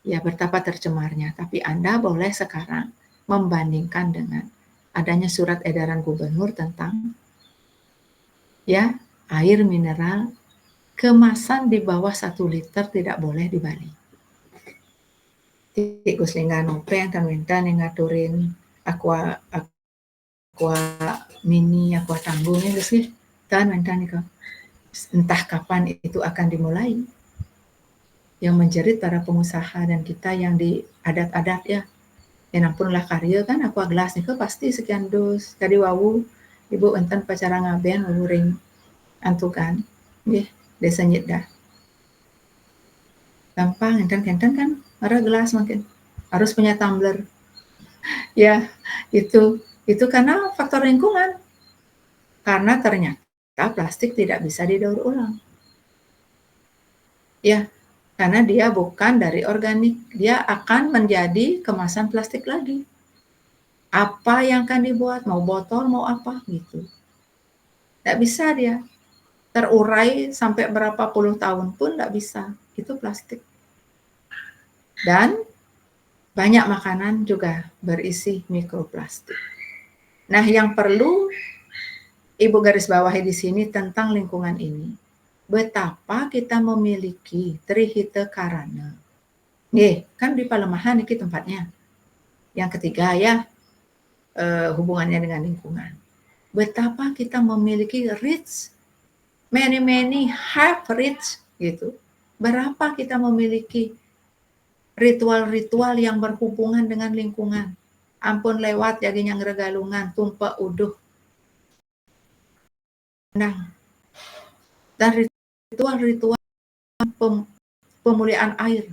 Ya, betapa tercemarnya. Tapi Anda boleh sekarang membandingkan dengan adanya surat edaran gubernur tentang ya air mineral kemasan di bawah 1 liter tidak boleh di Bali. Tikus lingganope yang minta ngaturin aqua mini, aqua tanggungnya sih. Tan minta nih kok. Entah kapan itu akan dimulai. Yang menjerit para pengusaha dan kita yang di adat-adat ya. Ya ampunlah karya kan aqua gelas nih pasti sekian dos. Tadi wawu Ibu enten pacara ngaben ring antukan. Nggih, desa nyeda. Gampang enten kan ada gelas makin harus punya tumbler. Ya, itu karena faktor lingkungan. Karena ternyata plastik tidak bisa didaur ulang. Ya, karena dia bukan dari organik, dia akan menjadi kemasan plastik lagi. Apa yang akan dibuat, mau botol, mau apa gitu. Tidak bisa dia. Terurai sampai berapa puluh tahun pun tidak bisa. Itu plastik. Dan banyak makanan juga berisi mikroplastik. Nah, yang perlu Ibu garis bawahi di sini tentang lingkungan ini. Betapa kita memiliki Trihita Karana. Kan di Palemahan ini tempatnya. Yang ketiga ya, hubungannya dengan lingkungan. Betapa kita memiliki rich, many have rich gitu. Berapa kita memiliki ritual-ritual yang berhubungan dengan lingkungan. Ampun lewat jadi yang regalungan, tumpa uduh. Nah, dan ritual-ritual pemuliaan air.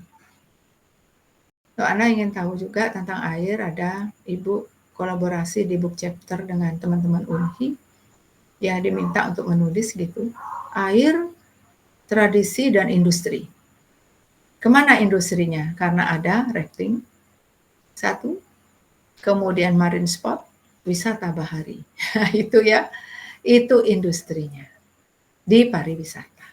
Kalau Anda ingin tahu juga tentang air, ada Ibu kolaborasi di book chapter dengan teman-teman UNHI yang diminta untuk menulis gitu. Air, tradisi, dan industri. Kemana industrinya? Karena ada rafting, satu, kemudian marine spot, wisata bahari. Itu ya, itu industrinya di pariwisata,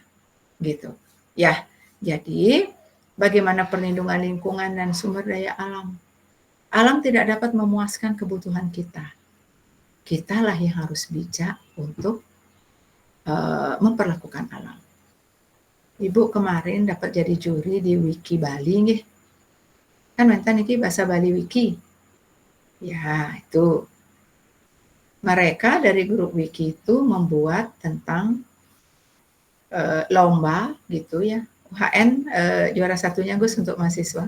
gitu. Ya, jadi bagaimana perlindungan lingkungan dan sumber daya alam. Alam tidak dapat memuaskan kebutuhan kita. Kitalah yang harus bijak untuk memperlakukan alam. Ibu kemarin dapat jadi juri di Wiki Bali nih. Kan mantan iki bahasa Bali Wiki. Ya, itu. Mereka dari grup Wiki itu membuat tentang lomba gitu ya. UHN juara satunya Gus untuk mahasiswa.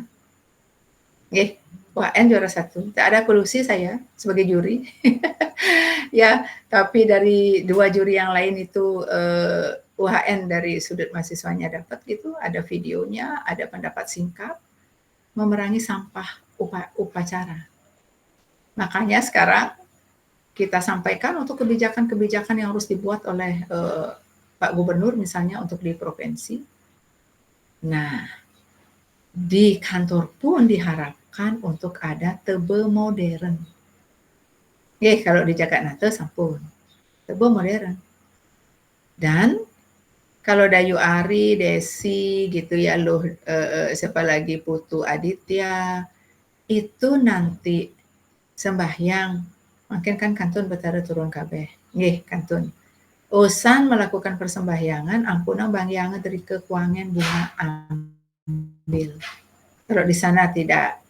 UHN juara satu. Tak ada kolusi saya sebagai juri. Ya, tapi dari 2 juri yang lain itu UHN dari sudut mahasiswanya dapat gitu, ada videonya, ada pendapat singkat, memerangi sampah upacara. Makanya sekarang kita sampaikan untuk kebijakan-kebijakan yang harus dibuat oleh Pak Gubernur misalnya untuk di provinsi. Nah, di kantor pun diharapkan untuk ada tebe modern. Kalau di Jakarta sampun, tebe modern. Dan kalau Dayu Ari, Desi gitu ya, loh siapa lagi Putu Aditya, itu nanti sembahyang, mungkin kan kantun betara turun kabeh. Kantun. Usan melakukan persembahyangan, ampunan bangyangan dari kekuangan bunga ambil. Kalau di sana tidak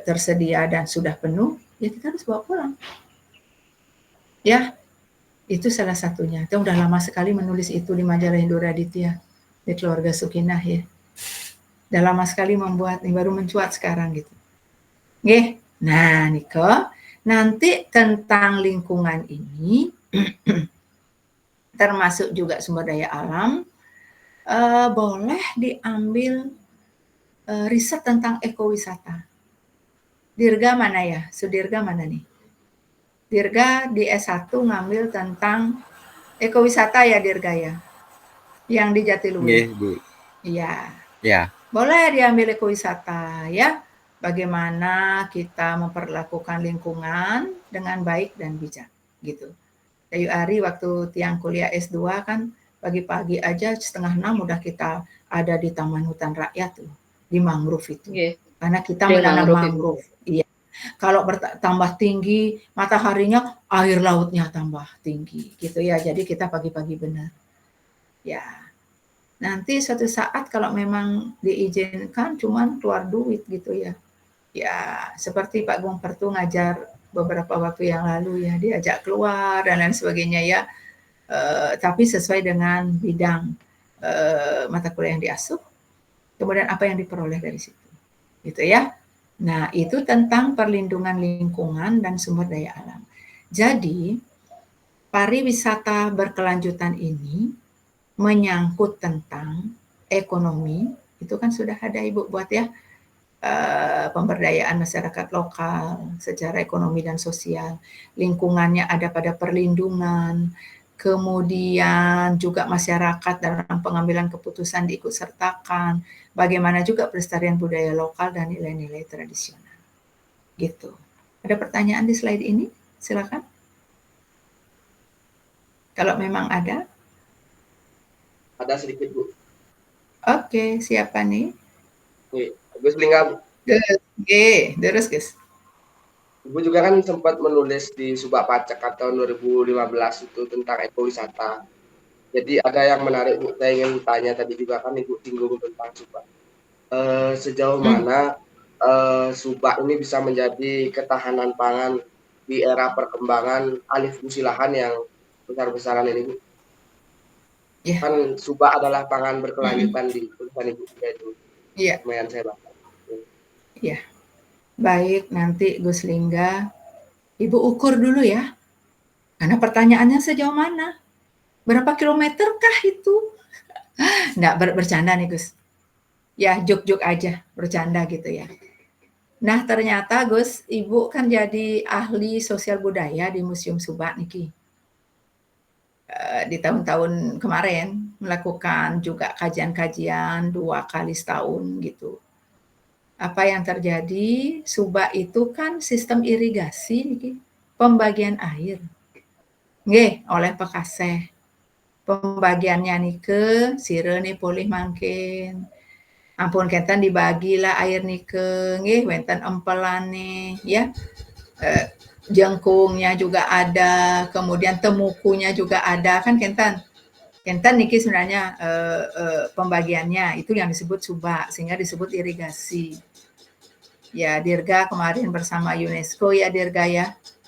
tersedia dan sudah penuh, ya kita harus bawa pulang. Ya, itu salah satunya. Kita udah lama sekali menulis itu di majalah Hindu Raditya, di keluarga Sukinah ya. Udah lama sekali membuat, ini baru mencuat sekarang gitu. Nah Niko, nanti tentang lingkungan ini, termasuk juga sumber daya alam, boleh diambil riset tentang ekowisata. Dirga mana ya? Sudirga mana nih? Dirga di S1 ngambil tentang ekowisata ya Dirga ya? Yang di Jatiluhur. Bu. Iya. Ya. Boleh diambil ekowisata ya. Bagaimana kita memperlakukan lingkungan dengan baik dan bijak gitu. Dayu Ari waktu tiang kuliah S2 kan pagi-pagi aja 5:30 udah kita ada di Taman Hutan Rakyat tuh, di mangrove itu. Karena kita menanam mangrove. Iya. Kalau bertambah tinggi mataharinya, air lautnya tambah tinggi gitu ya. Jadi kita pagi-pagi benar. Ya. Nanti suatu saat kalau memang diizinkan cuman keluar duit gitu ya. Ya, seperti Pak Gumper tuh ngajar beberapa waktu yang lalu ya, diajak keluar dan lain sebagainya ya. Tapi sesuai dengan bidang mata kuliah yang diasuh. Kemudian apa yang diperoleh dari situ. Gitu ya. Nah, itu tentang perlindungan lingkungan dan sumber daya alam. Jadi, pariwisata berkelanjutan ini menyangkut tentang ekonomi, itu kan sudah ada Ibu buat ya, pemberdayaan masyarakat lokal secara ekonomi dan sosial, lingkungannya ada pada perlindungan, kemudian juga masyarakat dalam pengambilan keputusan diikutsertakan, bagaimana juga pelestarian budaya lokal dan nilai-nilai tradisional. Gitu. Ada pertanyaan di slide ini? Silakan. Kalau memang ada. Ada sedikit, Bu. Oke, siapa nih? Gus Lingga, Bu. Terus guys. Ibu juga kan sempat menulis di Subak Pacak tahun 2015 itu tentang ekowisata. Jadi ada yang menarik Bu, saya ingin tanya tadi juga kan Ibu singgung tentang Subak. Sejauh mana Subak ini bisa menjadi ketahanan pangan di era perkembangan alih fungsi lahan yang besar-besaran ini Bu? Ya. Kan Subak adalah pangan berkelanjutan di tulisan Ibu juga itu. Iya. Lumayan saya baca. Iya. Baik, nanti Gus Lingga, Ibu ukur dulu ya. Karena pertanyaannya sejauh mana? Berapa kilometer kah itu? Nggak bercanda nih Gus. Ya, juk-juk aja, bercanda gitu ya. Nah, ternyata Gus, Ibu kan jadi ahli sosial budaya di Museum Subak nih. Di tahun-tahun kemarin melakukan juga kajian-kajian 2 kali setahun gitu. Apa yang terjadi, Subak itu kan sistem irigasi nih, pembagian air. Nggih, oleh Pekaseh. Pembagiannya nih ke sirene polih mangkin. Ampun kenten dibagilah air nih ke nggih wenten empelane ya. Jengkungnya juga ada, kemudian temukunya juga ada kan kenten. Kenten niki sebenarnya pembagiannya itu yang disebut Subak sehingga disebut irigasi. Ya, Dirga kemarin bersama UNESCO ya Dirga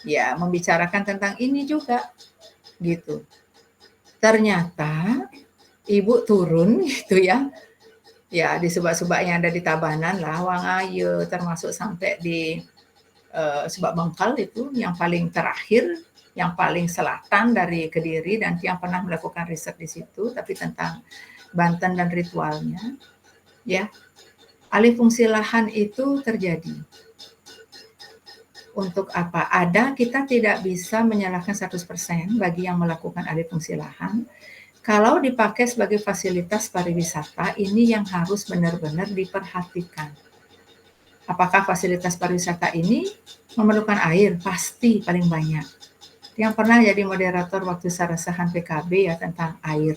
ya membicarakan tentang ini juga gitu. Ternyata Ibu turun gitu ya di Subak-Subak yang ada di Tabanan lah, Wangayo termasuk sampai di Subak Bengkal itu yang paling terakhir, yang paling selatan dari Kediri dan yang pernah melakukan riset di situ, tapi tentang Banten dan ritualnya, ya. Alih fungsi lahan itu terjadi. Untuk apa? Kita tidak bisa menyalahkan 100% bagi yang melakukan alih fungsi lahan. Kalau dipakai sebagai fasilitas pariwisata, ini yang harus benar-benar diperhatikan. Apakah fasilitas pariwisata ini memerlukan air? Pasti paling banyak. Yang pernah jadi moderator waktu sarasahan PKB ya tentang air.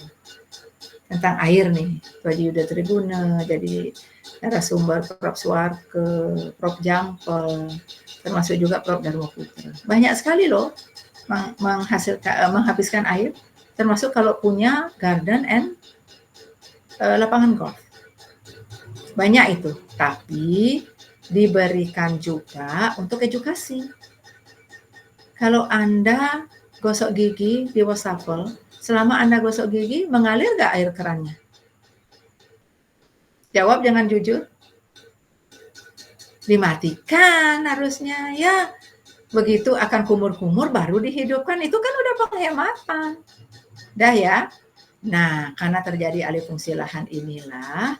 Tentang air nih, Pak Yuda Tribuna, jadi narasumber Prof. Suarke, Prof. Jampel, termasuk juga Prof. Darwo Putra. Banyak sekali loh menghabiskan air, termasuk kalau punya garden and lapangan golf. Banyak itu, tapi diberikan juga untuk edukasi. Kalau Anda gosok gigi di wastafel, selama Anda gosok gigi, mengalir nggak air kerannya? Jawab jangan jujur. Dimatikan harusnya ya. Begitu akan kumur-kumur baru dihidupkan. Itu kan udah penghematan. Dah ya. Nah, karena terjadi alih fungsi lahan inilah,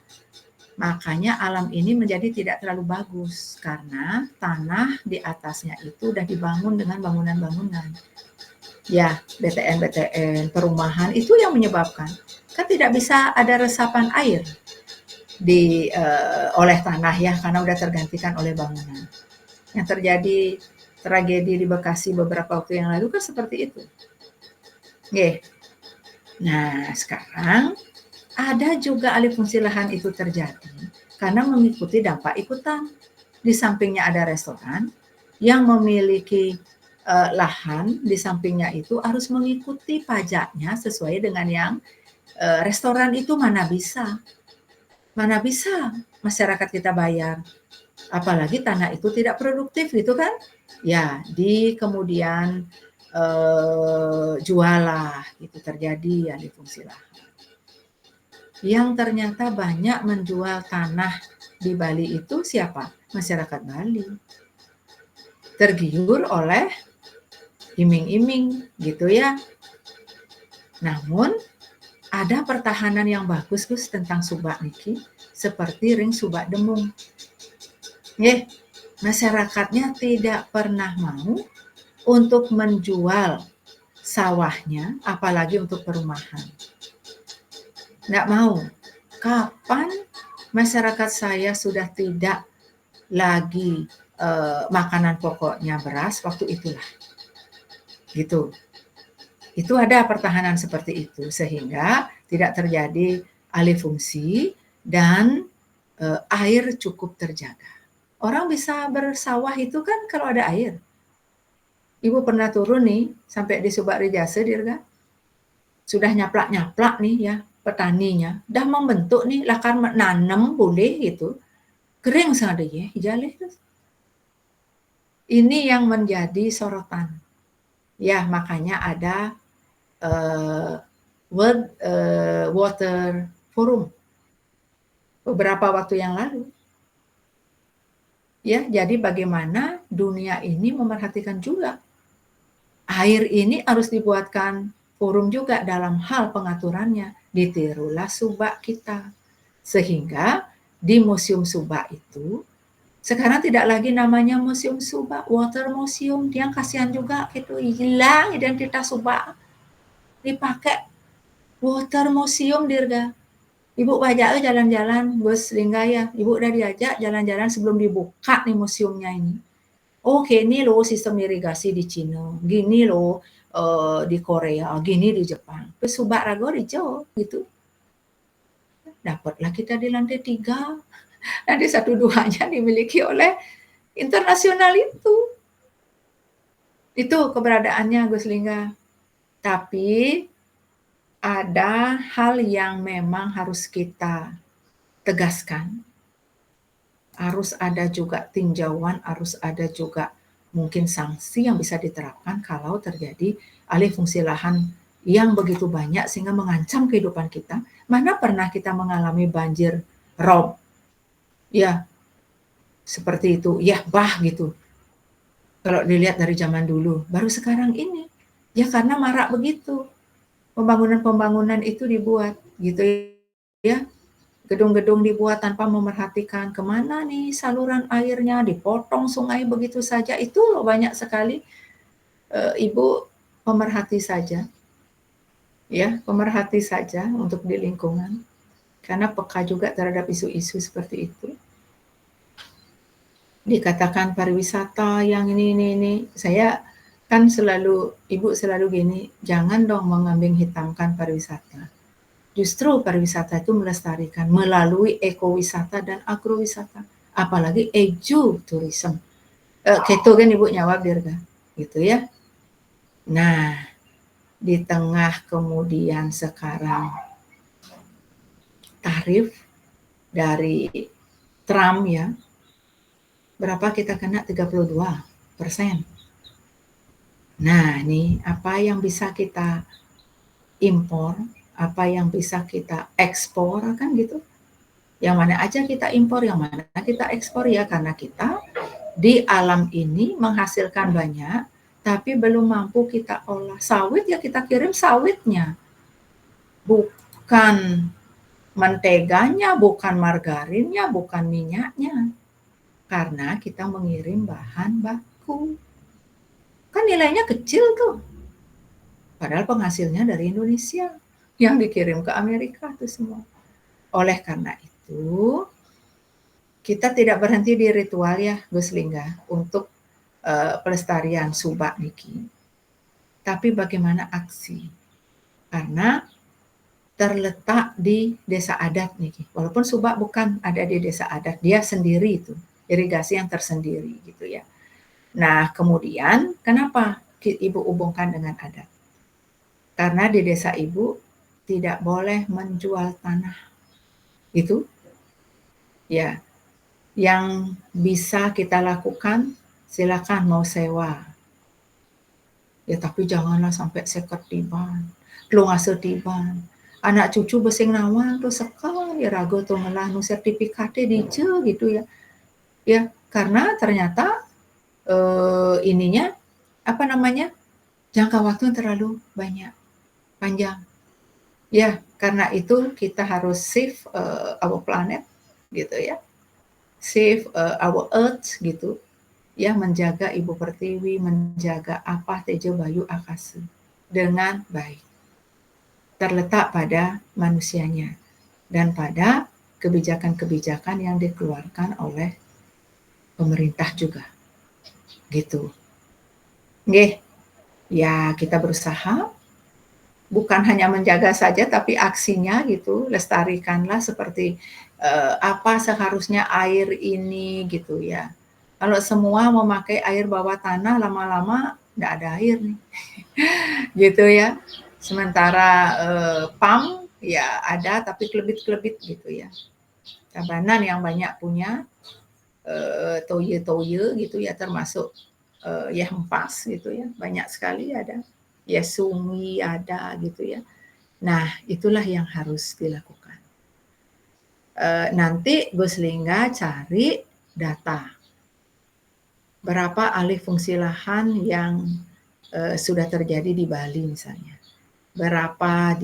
makanya alam ini menjadi tidak terlalu bagus. Karena tanah di atasnya itu udah dibangun dengan bangunan-bangunan. Ya, BTN, perumahan itu yang menyebabkan. Kan tidak bisa ada resapan air oleh tanah ya, karena udah tergantikan oleh bangunan. Yang terjadi tragedi di Bekasi beberapa waktu yang lalu kan seperti itu. Oke. Nah, sekarang ada juga alih fungsi lahan itu terjadi karena mengikuti dampak ikutan. Di sampingnya ada restoran yang memiliki lahan, di sampingnya itu harus mengikuti pajaknya sesuai dengan yang restoran itu mana bisa masyarakat kita bayar. Apalagi tanah itu tidak produktif gitu kan. Ya, di kemudian jualah itu terjadi alih fungsi lahan. Yang ternyata banyak menjual tanah di Bali itu siapa? Masyarakat Bali. Tergiur oleh iming-iming gitu ya. Namun ada pertahanan yang bagus Gus tentang Subak niki seperti ring Subak Demung. Masyarakatnya tidak pernah mau untuk menjual sawahnya apalagi untuk perumahan. Nggak mau. Kapan masyarakat saya sudah tidak lagi makanan pokoknya beras, waktu itulah. Gitu. Itu ada pertahanan seperti itu sehingga tidak terjadi alih fungsi dan air cukup terjaga. Orang bisa bersawah itu kan kalau ada air. Ibu pernah turun nih sampai di Subak Rijasa, Dirga. Sudah nyaplak-nyaplak nih ya petaninya, dah membentuk nih lakar nanam boleh gitu. Kering sadaya hijaleh terus. Ini yang menjadi sorotan. Ya, makanya ada World Water Forum beberapa waktu yang lalu. Ya, jadi bagaimana dunia ini memerhatikan juga. Air ini harus dibuatkan forum juga dalam hal pengaturannya. Ditirulah Subak kita. Sehingga di Museum Subak itu sekarang tidak lagi namanya Museum Subak, Water Museum. Dia kasihan juga gitu, hilang identitas Subak. Dipakai Water Museum, Dirga. Ibu bajak jalan-jalan, Gus Lingga ya. Ibu udah diajak jalan-jalan sebelum dibuka nih museumnya ini. Oh, gini loh sistem irigasi di Cina, gini loh di Korea, gini di Jepang. Terus Subak Rago Rijo gitu. Dapatlah kita di lantai 3. Nanti 1-2-nya dimiliki oleh internasional itu. Itu keberadaannya Gus Lingga. Tapi ada hal yang memang harus kita tegaskan. Harus ada juga tinjauan, harus ada juga mungkin sanksi yang bisa diterapkan kalau terjadi alih fungsi lahan yang begitu banyak sehingga mengancam kehidupan kita. Mana pernah kita mengalami banjir rob? Ya, seperti itu. Ya, bah gitu. Kalau dilihat dari zaman dulu, baru sekarang ini. Ya karena marak begitu. Pembangunan-pembangunan itu dibuat gitu ya. Gedung-gedung dibuat tanpa memerhatikan kemana nih saluran airnya, dipotong sungai begitu saja. Itu loh banyak sekali. Ibu pemerhati saja. Ya, pemerhati saja untuk di lingkungan. Karena peka juga terhadap isu-isu seperti itu. Dikatakan pariwisata yang ini. Saya kan Ibu selalu gini, jangan dong mengambing hitamkan pariwisata. Justru pariwisata itu melestarikan melalui ekowisata dan agrowisata. Apalagi edu-tourism. Keto kan Ibu jawab, Dirga. Gitu ya. Nah, di tengah kemudian sekarang tarif dari Trump ya, berapa kita kena 32%. Nah, ini apa yang bisa kita impor, apa yang bisa kita ekspor kan gitu. Yang mana aja kita impor, yang mana kita ekspor ya karena kita di alam ini menghasilkan banyak tapi belum mampu kita olah. Sawit ya kita kirim sawitnya. Bukan menteganya, bukan margarinnya, bukan minyaknya. Karena kita mengirim bahan baku. Kan nilainya kecil tuh. Padahal penghasilnya dari Indonesia yang dikirim ke Amerika itu semua. Oleh karena itu, kita tidak berhenti di ritual ya, Gus Lingga, untuk pelestarian Subak niki. Tapi bagaimana aksi? Karena terletak di desa adat niki. Walaupun Subak bukan ada di desa adat, dia sendiri itu, irigasi yang tersendiri gitu ya. Nah, kemudian kenapa Ibu hubungkan dengan adat? Karena di desa Ibu tidak boleh menjual tanah. Itu ya. Yang bisa kita lakukan silakan mau sewa. Ya tapi janganlah sampai seketiban, telungase tiban. Anak cucu besing nawang tuh sekali rago tuh ngelah nu sertifikate dice gitu ya. Ya, karena ternyata ininya apa namanya? Jangka waktu terlalu panjang. Ya, karena itu kita harus save our planet gitu ya. Save our earth gitu. Ya, menjaga Ibu Pertiwi, menjaga apa tejo bayu akase dengan baik. Terletak pada manusianya dan pada kebijakan-kebijakan yang dikeluarkan oleh pemerintah juga. Gitu. Nggih. Ya, kita berusaha bukan hanya menjaga saja tapi aksinya gitu, lestarikanlah seperti apa seharusnya air ini gitu ya. Kalau semua memakai air bawah tanah lama-lama nggak ada air nih. Gitu ya. Sementara PAM ya ada tapi kelebit-kelebit gitu ya. Tabanan yang banyak punya toye-toye gitu ya, termasuk ya hempas gitu ya, banyak sekali ada. Ya sungi ada gitu ya. Nah, itulah yang harus dilakukan. Nanti Gus Lingga cari data. Berapa alih fungsi lahan yang sudah terjadi di Bali misalnya. Berapa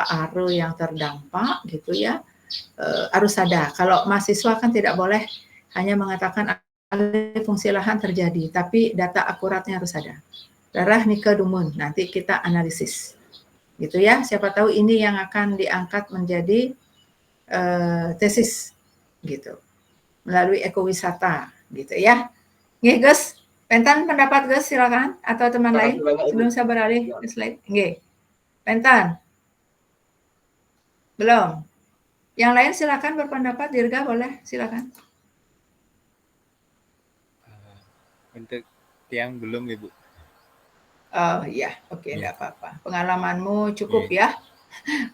are yang terdampak gitu ya. Harus ada. Kalau mahasiswa kan tidak boleh hanya mengatakan alih fungsi lahan terjadi, tapi data akuratnya harus ada. Darah Nike Dumun, nanti kita analisis. Gitu ya, siapa tahu ini yang akan diangkat menjadi tesis gitu. Melalui ekowisata gitu ya. Nggih, Gus. Pentan pendapat Gus silakan atau teman lain sebelum saya beralih ke slide. Nggih. Pentan. Belum. Yang lain silakan berpendapat. Dirga boleh, silakan. Untuk tiang belum, Ibu. Oh iya, oke, enggak apa-apa. Pengalamanmu cukup ya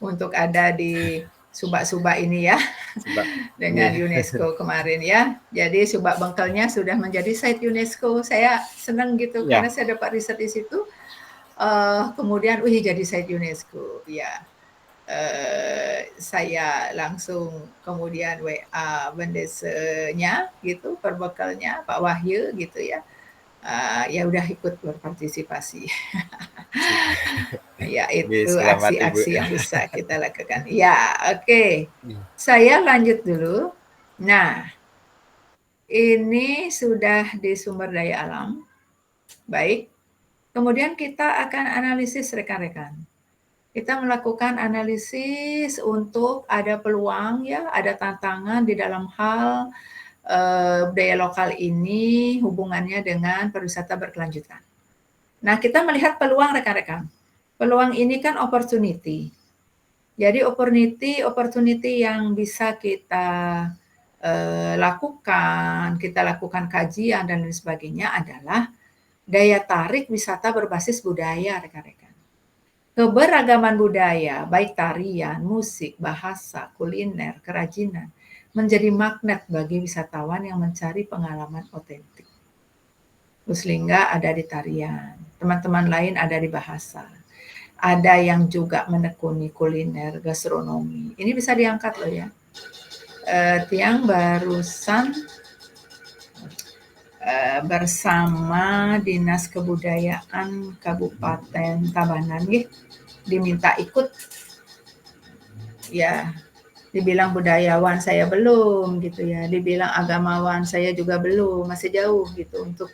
untuk ada di Subak-Subak ini ya. Dengan UNESCO kemarin ya. Jadi Subak Bengkelnya sudah menjadi site UNESCO. Saya senang gitu karena saya dapat riset di situ. Kemudian jadi site UNESCO. Ya. Saya langsung kemudian WA bendesanya gitu, perbekalnya Pak Wahyu gitu ya. Ya udah ikut berpartisipasi. Ya itu aksi-aksi yang bisa kita lakukan. Ya, oke. Saya lanjut dulu. Nah, ini sudah di sumber daya alam. Baik. Kemudian kita akan analisis rekan-rekan. Kita melakukan analisis untuk ada peluang ya, ada tantangan di dalam hal budaya lokal ini hubungannya dengan pariwisata berkelanjutan. Nah, kita melihat peluang rekan-rekan. Peluang ini kan opportunity. Jadi opportunity yang bisa kita lakukan kajian dan lain sebagainya adalah daya tarik wisata berbasis budaya rekan-rekan. Keberagaman budaya, baik tarian, musik, bahasa, kuliner, kerajinan, menjadi magnet bagi wisatawan yang mencari pengalaman otentik. Gus Lingga ada di tarian, teman-teman lain ada di bahasa. Ada yang juga menekuni kuliner, gastronomi. Ini bisa diangkat loh ya. Tiang barusan bersama Dinas Kebudayaan Kabupaten Tabanan diminta ikut. Ya, dibilang budayawan saya belum gitu ya, dibilang agamawan saya juga belum, masih jauh gitu untuk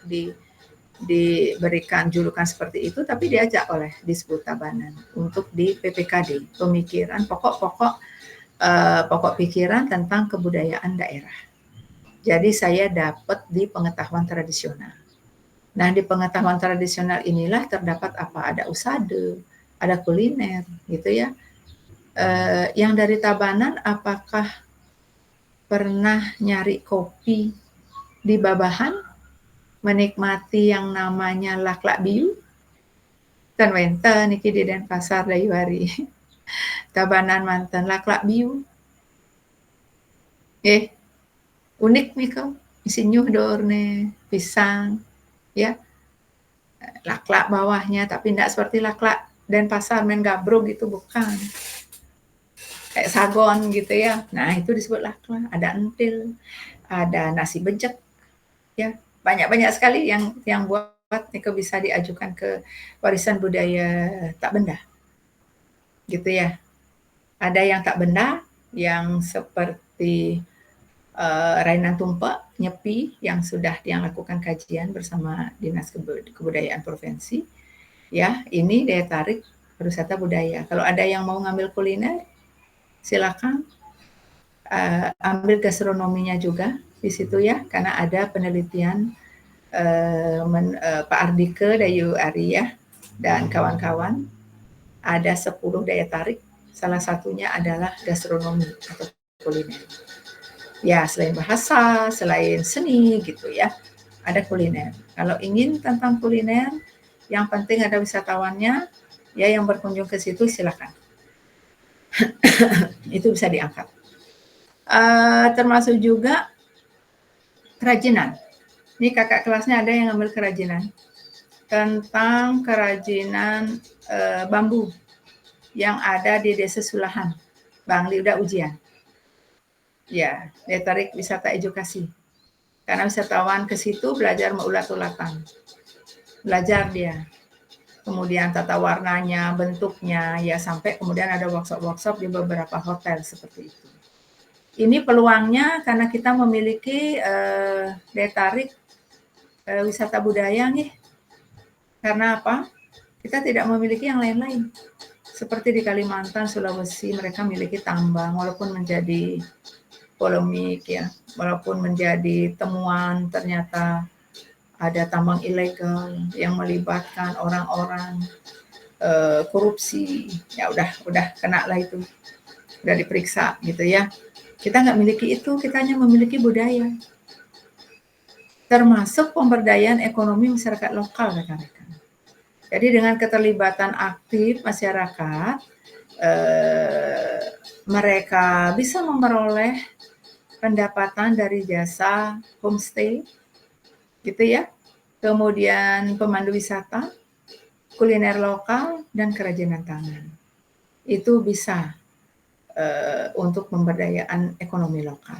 diberikan julukan seperti itu, tapi diajak oleh Disbud Tabanan untuk di PPKD, pemikiran pokok pikiran tentang kebudayaan daerah. Jadi saya dapat di pengetahuan tradisional. Nah, di pengetahuan tradisional inilah terdapat apa? Ada usade, ada kuliner gitu ya. Yang dari Tabanan apakah pernah nyari kopi di Babahan, menikmati yang namanya laklak biu? Tan wenten niki di Denpasar Dayuari. Tabanan mantan laklak biu. Unik nih kau, isi nyuhdor nih, pisang, ya. Laklak bawahnya, tapi tidak seperti laklak Denpasar main gabruk gitu, bukan. Kayak sagon gitu ya. Nah, itu disebut laklak. Ada entil, ada nasi bejek, ya. Banyak-banyak sekali yang buat nih bisa diajukan ke warisan budaya tak benda. Gitu ya. Ada yang tak benda, yang seperti Rainan Tumpa, Nyepi, yang sudah yang lakukan kajian bersama Dinas Kebudayaan Provinsi. Ya, ini daya tarik pariwisata budaya. Kalau ada yang mau ngambil kuliner, silakan. Ambil gastronominya juga di situ ya, karena ada penelitian Pak Ardike Dayu Ari ya, dan kawan-kawan. Ada 10 daya tarik, salah satunya adalah gastronomi atau kuliner. Ya, selain bahasa, selain seni gitu ya, ada kuliner. Kalau ingin tentang kuliner, Yang penting ada wisatawannya, ya yang berkunjung ke situ silakan. Itu bisa diangkat. Termasuk juga kerajinan. Ini kakak kelasnya ada yang ngambil kerajinan. Tentang kerajinan bambu yang ada di Desa Sulahan. Bang Li udah ujian. Ya, daya tarik wisata edukasi. Karena wisatawan ke situ belajar meulat-ulatan. Belajar dia. Kemudian tata warnanya, bentuknya, ya sampai kemudian ada workshop-workshop di beberapa hotel seperti itu. Ini peluangnya karena kita memiliki daya tarik wisata budaya nih. Karena apa? Kita tidak memiliki yang lain-lain. Seperti di Kalimantan, Sulawesi, mereka memiliki tambang, walaupun menjadi polemik ya, walaupun menjadi temuan ternyata ada tambang ilegal yang melibatkan orang-orang korupsi, ya udah kena lah itu, udah diperiksa gitu ya. Kita nggak memiliki itu, kita hanya memiliki budaya, termasuk pemberdayaan ekonomi masyarakat lokal rekan-rekan. Jadi dengan keterlibatan aktif masyarakat, mereka bisa memperoleh pendapatan dari jasa homestay, gitu ya. Kemudian pemandu wisata, kuliner lokal, dan kerajinan tangan. Itu bisa untuk pemberdayaan ekonomi lokal.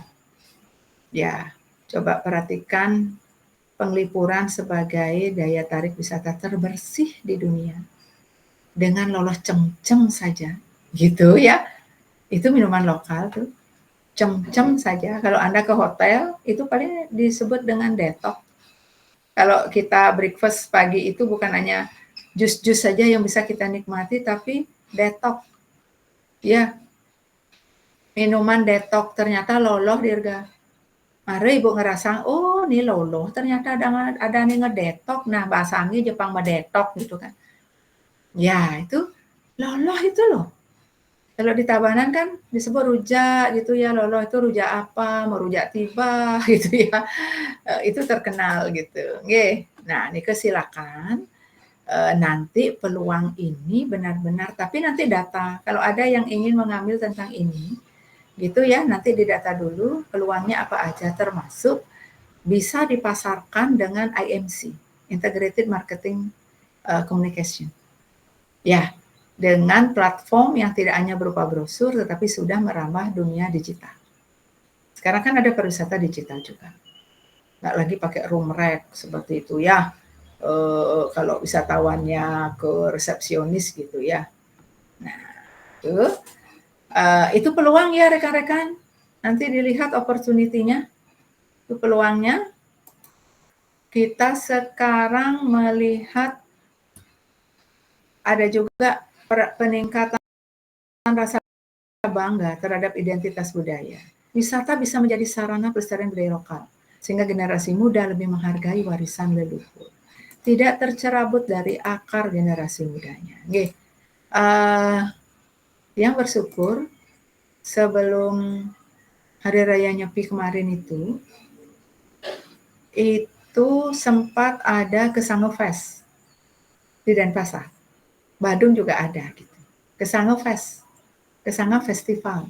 Ya, coba perhatikan penglipuran sebagai daya tarik wisata terbersih di dunia. Dengan lolos cem-cem saja, gitu ya. Itu minuman lokal tuh. Cem-cem saja. Kalau Anda ke hotel, itu paling disebut dengan detox. Kalau kita breakfast pagi itu bukan hanya jus-jus saja yang bisa kita nikmati, tapi detox. Ya, minuman detox ternyata loloh dirga. Mari ibu ngerasa, oh ini loloh, ternyata ada nih ngedetok. Nah bahasanya Jepang medetok gitu kan. Ya itu loloh itu loh. Kalau di Tabanan kan disebut rujak gitu ya, loloh itu rujak apa, merujak tiba gitu ya. Itu terkenal gitu. Oke. Nah ini silakan. Nanti peluang ini benar-benar, tapi nanti data. Kalau ada yang ingin mengambil tentang ini, gitu ya, nanti didata dulu peluangnya apa aja, termasuk bisa dipasarkan dengan IMC, Integrated Marketing Communication. Ya, dengan platform yang tidak hanya berupa brosur, tetapi sudah merambah dunia digital. Sekarang kan ada pariwisata digital juga. Nggak lagi pakai room rate seperti itu ya. Kalau wisatawannya ke resepsionis gitu ya. Nah, itu peluang ya rekan-rekan. Nanti dilihat opportunity-nya. Itu peluangnya. Kita sekarang melihat ada juga peningkatan rasa bangga terhadap identitas budaya. Wisata bisa menjadi sarana pelestarian budaya lokal, sehingga generasi muda lebih menghargai warisan leluhur. Tidak tercerabut dari akar generasi mudanya. Yang bersyukur, sebelum Hari Raya Nyepi kemarin itu sempat ada Kesango Fest di Denpasar. Badung juga ada gitu. Kesango Fest, Kesango Festival.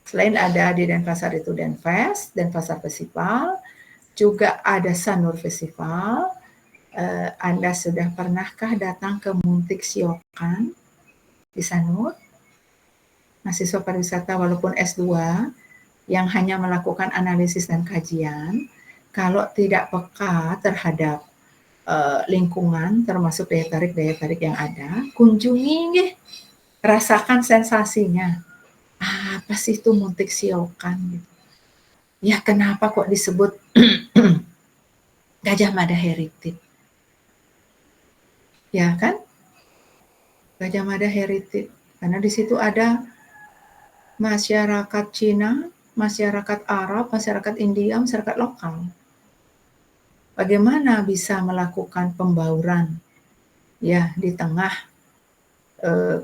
Selain ada di Denpasar itu Denfest, Denpasar Festival, juga ada Sanur Festival. Anda sudah pernahkah datang ke Muntik Siokan di Sanur? Mahasiswa pariwisata walaupun S2 yang hanya melakukan analisis dan kajian, kalau tidak peka terhadap lingkungan termasuk daya tarik yang ada, kunjungi, rasakan sensasinya. Apa sih itu Muntik Siokan? Ya kenapa kok disebut Gajah Mada Heritage? Ya kan? Gajah Mada Heritage. Karena di situ ada masyarakat Cina, masyarakat Arab, masyarakat India, masyarakat lokal. Bagaimana bisa melakukan pembauran ya di tengah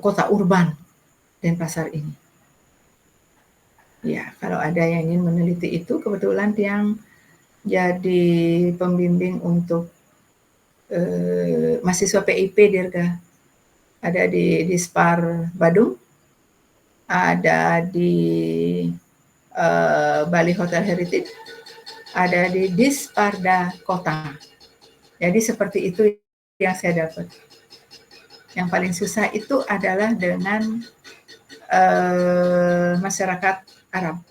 kota urban Denpasar ini? Ya, kalau ada yang ingin meneliti itu, kebetulan yang jadi pembimbing untuk mahasiswa PIP Dirga, ada di Dispar Badung, ada di Bali Hotel Heritage, ada di Disparda Kota. Jadi seperti itu yang saya dapat. Yang paling susah itu adalah dengan masyarakat Arab.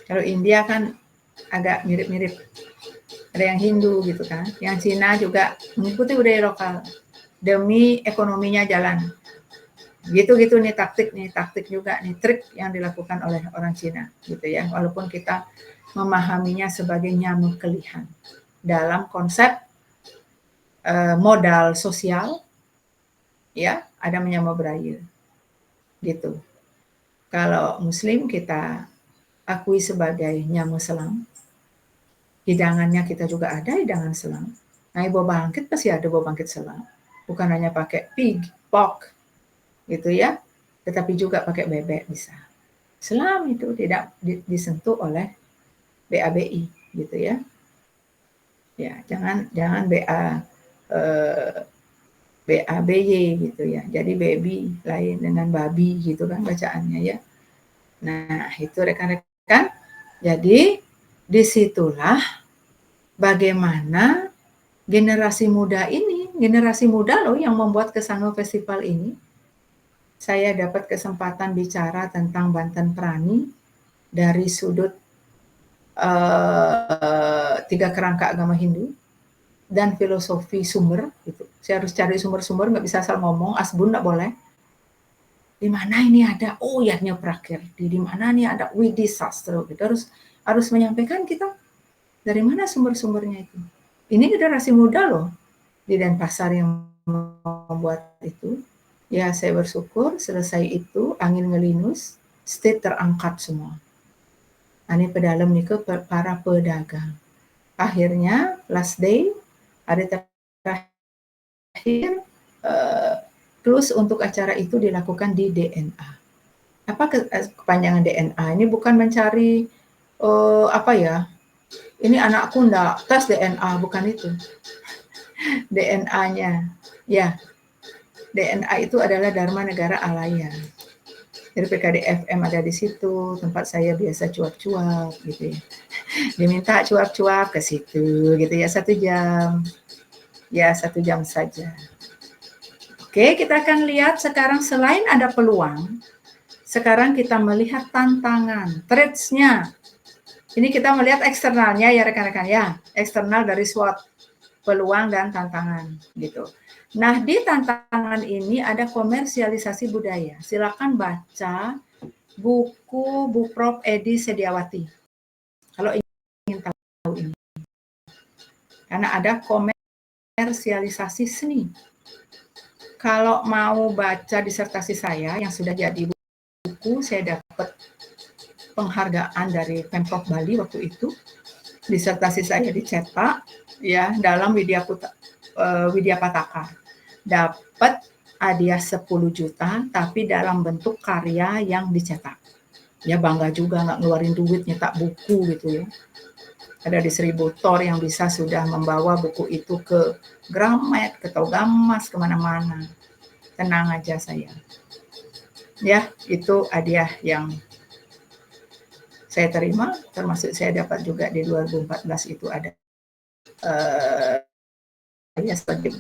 Kalau India kan agak mirip-mirip. Ada yang Hindu gitu kan. Yang Cina juga mengikuti budaya lokal demi ekonominya jalan. Gitu-gitu nih taktik juga nih trik yang dilakukan oleh orang Cina gitu ya. Walaupun kita memahaminya sebagai nyamuk kelihan dalam konsep modal sosial, ya ada menyamar Braille gitu. Kalau Muslim kita akui sebagai nyamuk selang. Hidangannya kita juga ada hidangan selang. Nah, bau bangkit pasti ada bau bangkit selang. Bukan hanya pakai pig, pork, gitu ya. Tetapi juga pakai bebek bisa. Selam itu tidak disentuh oleh BABI, gitu ya. Ya, jangan BABY gitu ya. Jadi baby lain dengan babi gitu kan bacaannya ya. Nah, itu rekan-rekan. Jadi disitulah bagaimana generasi muda loh yang membuat Kesanga Festival ini. Saya dapat kesempatan bicara tentang Banten Prani dari sudut 3 kerangka agama Hindu dan filosofi sumber. Gitu. Saya harus cari sumber-sumber, nggak bisa asal ngomong, asbun nggak boleh. Di mana ini ada Yadnya Prakirti, di mana ini ada Widi Sastro, kita harus menyampaikan kita dari mana sumber-sumbernya itu. Ini generasi muda loh di Denpasar yang membuat itu. Ya saya bersyukur selesai itu angin ngelinus, state terangkat semua. Ini pedalam nih ke para pedagang. Akhirnya last day hari terakhir terus untuk acara itu dilakukan di DNA. Apa kepanjangan DNA? Ini bukan mencari apa ya? Ini anakku enggak tes DNA, bukan itu. DNA-nya. Ya. DNA itu adalah Dharma Negara Alaya. Jadi PKDFM ada di situ, tempat saya biasa cuap-cuap gitu ya. Diminta cuap-cuap ke situ gitu ya, 1 jam. Ya, 1 jam saja. Oke, kita akan lihat sekarang selain ada peluang, sekarang kita melihat tantangan, threats-nya. Ini kita melihat eksternalnya ya rekan-rekan ya, eksternal dari SWOT, peluang dan tantangan gitu. Nah, di tantangan ini ada komersialisasi budaya. Silakan baca buku Bu Prof Edi Sediawati. Kalau ingin tahu ini. Karena ada komersialisasi seni. Kalau mau baca disertasi saya yang sudah jadi buku, saya dapat penghargaan dari Pemprov Bali waktu itu. Disertasi saya dicetak ya dalam Widya Pataka. Dapat hadiah 10 juta tapi dalam bentuk karya yang dicetak. Ya bangga juga nggak ngeluarin duit nyetak buku gitu ya. Ada distributor yang bisa sudah membawa buku itu ke Gramet, ke Togamas, kemana-mana. Tenang aja saya. Ya, itu hadiah yang saya terima, termasuk saya dapat juga di 2014 itu ada ya sebagai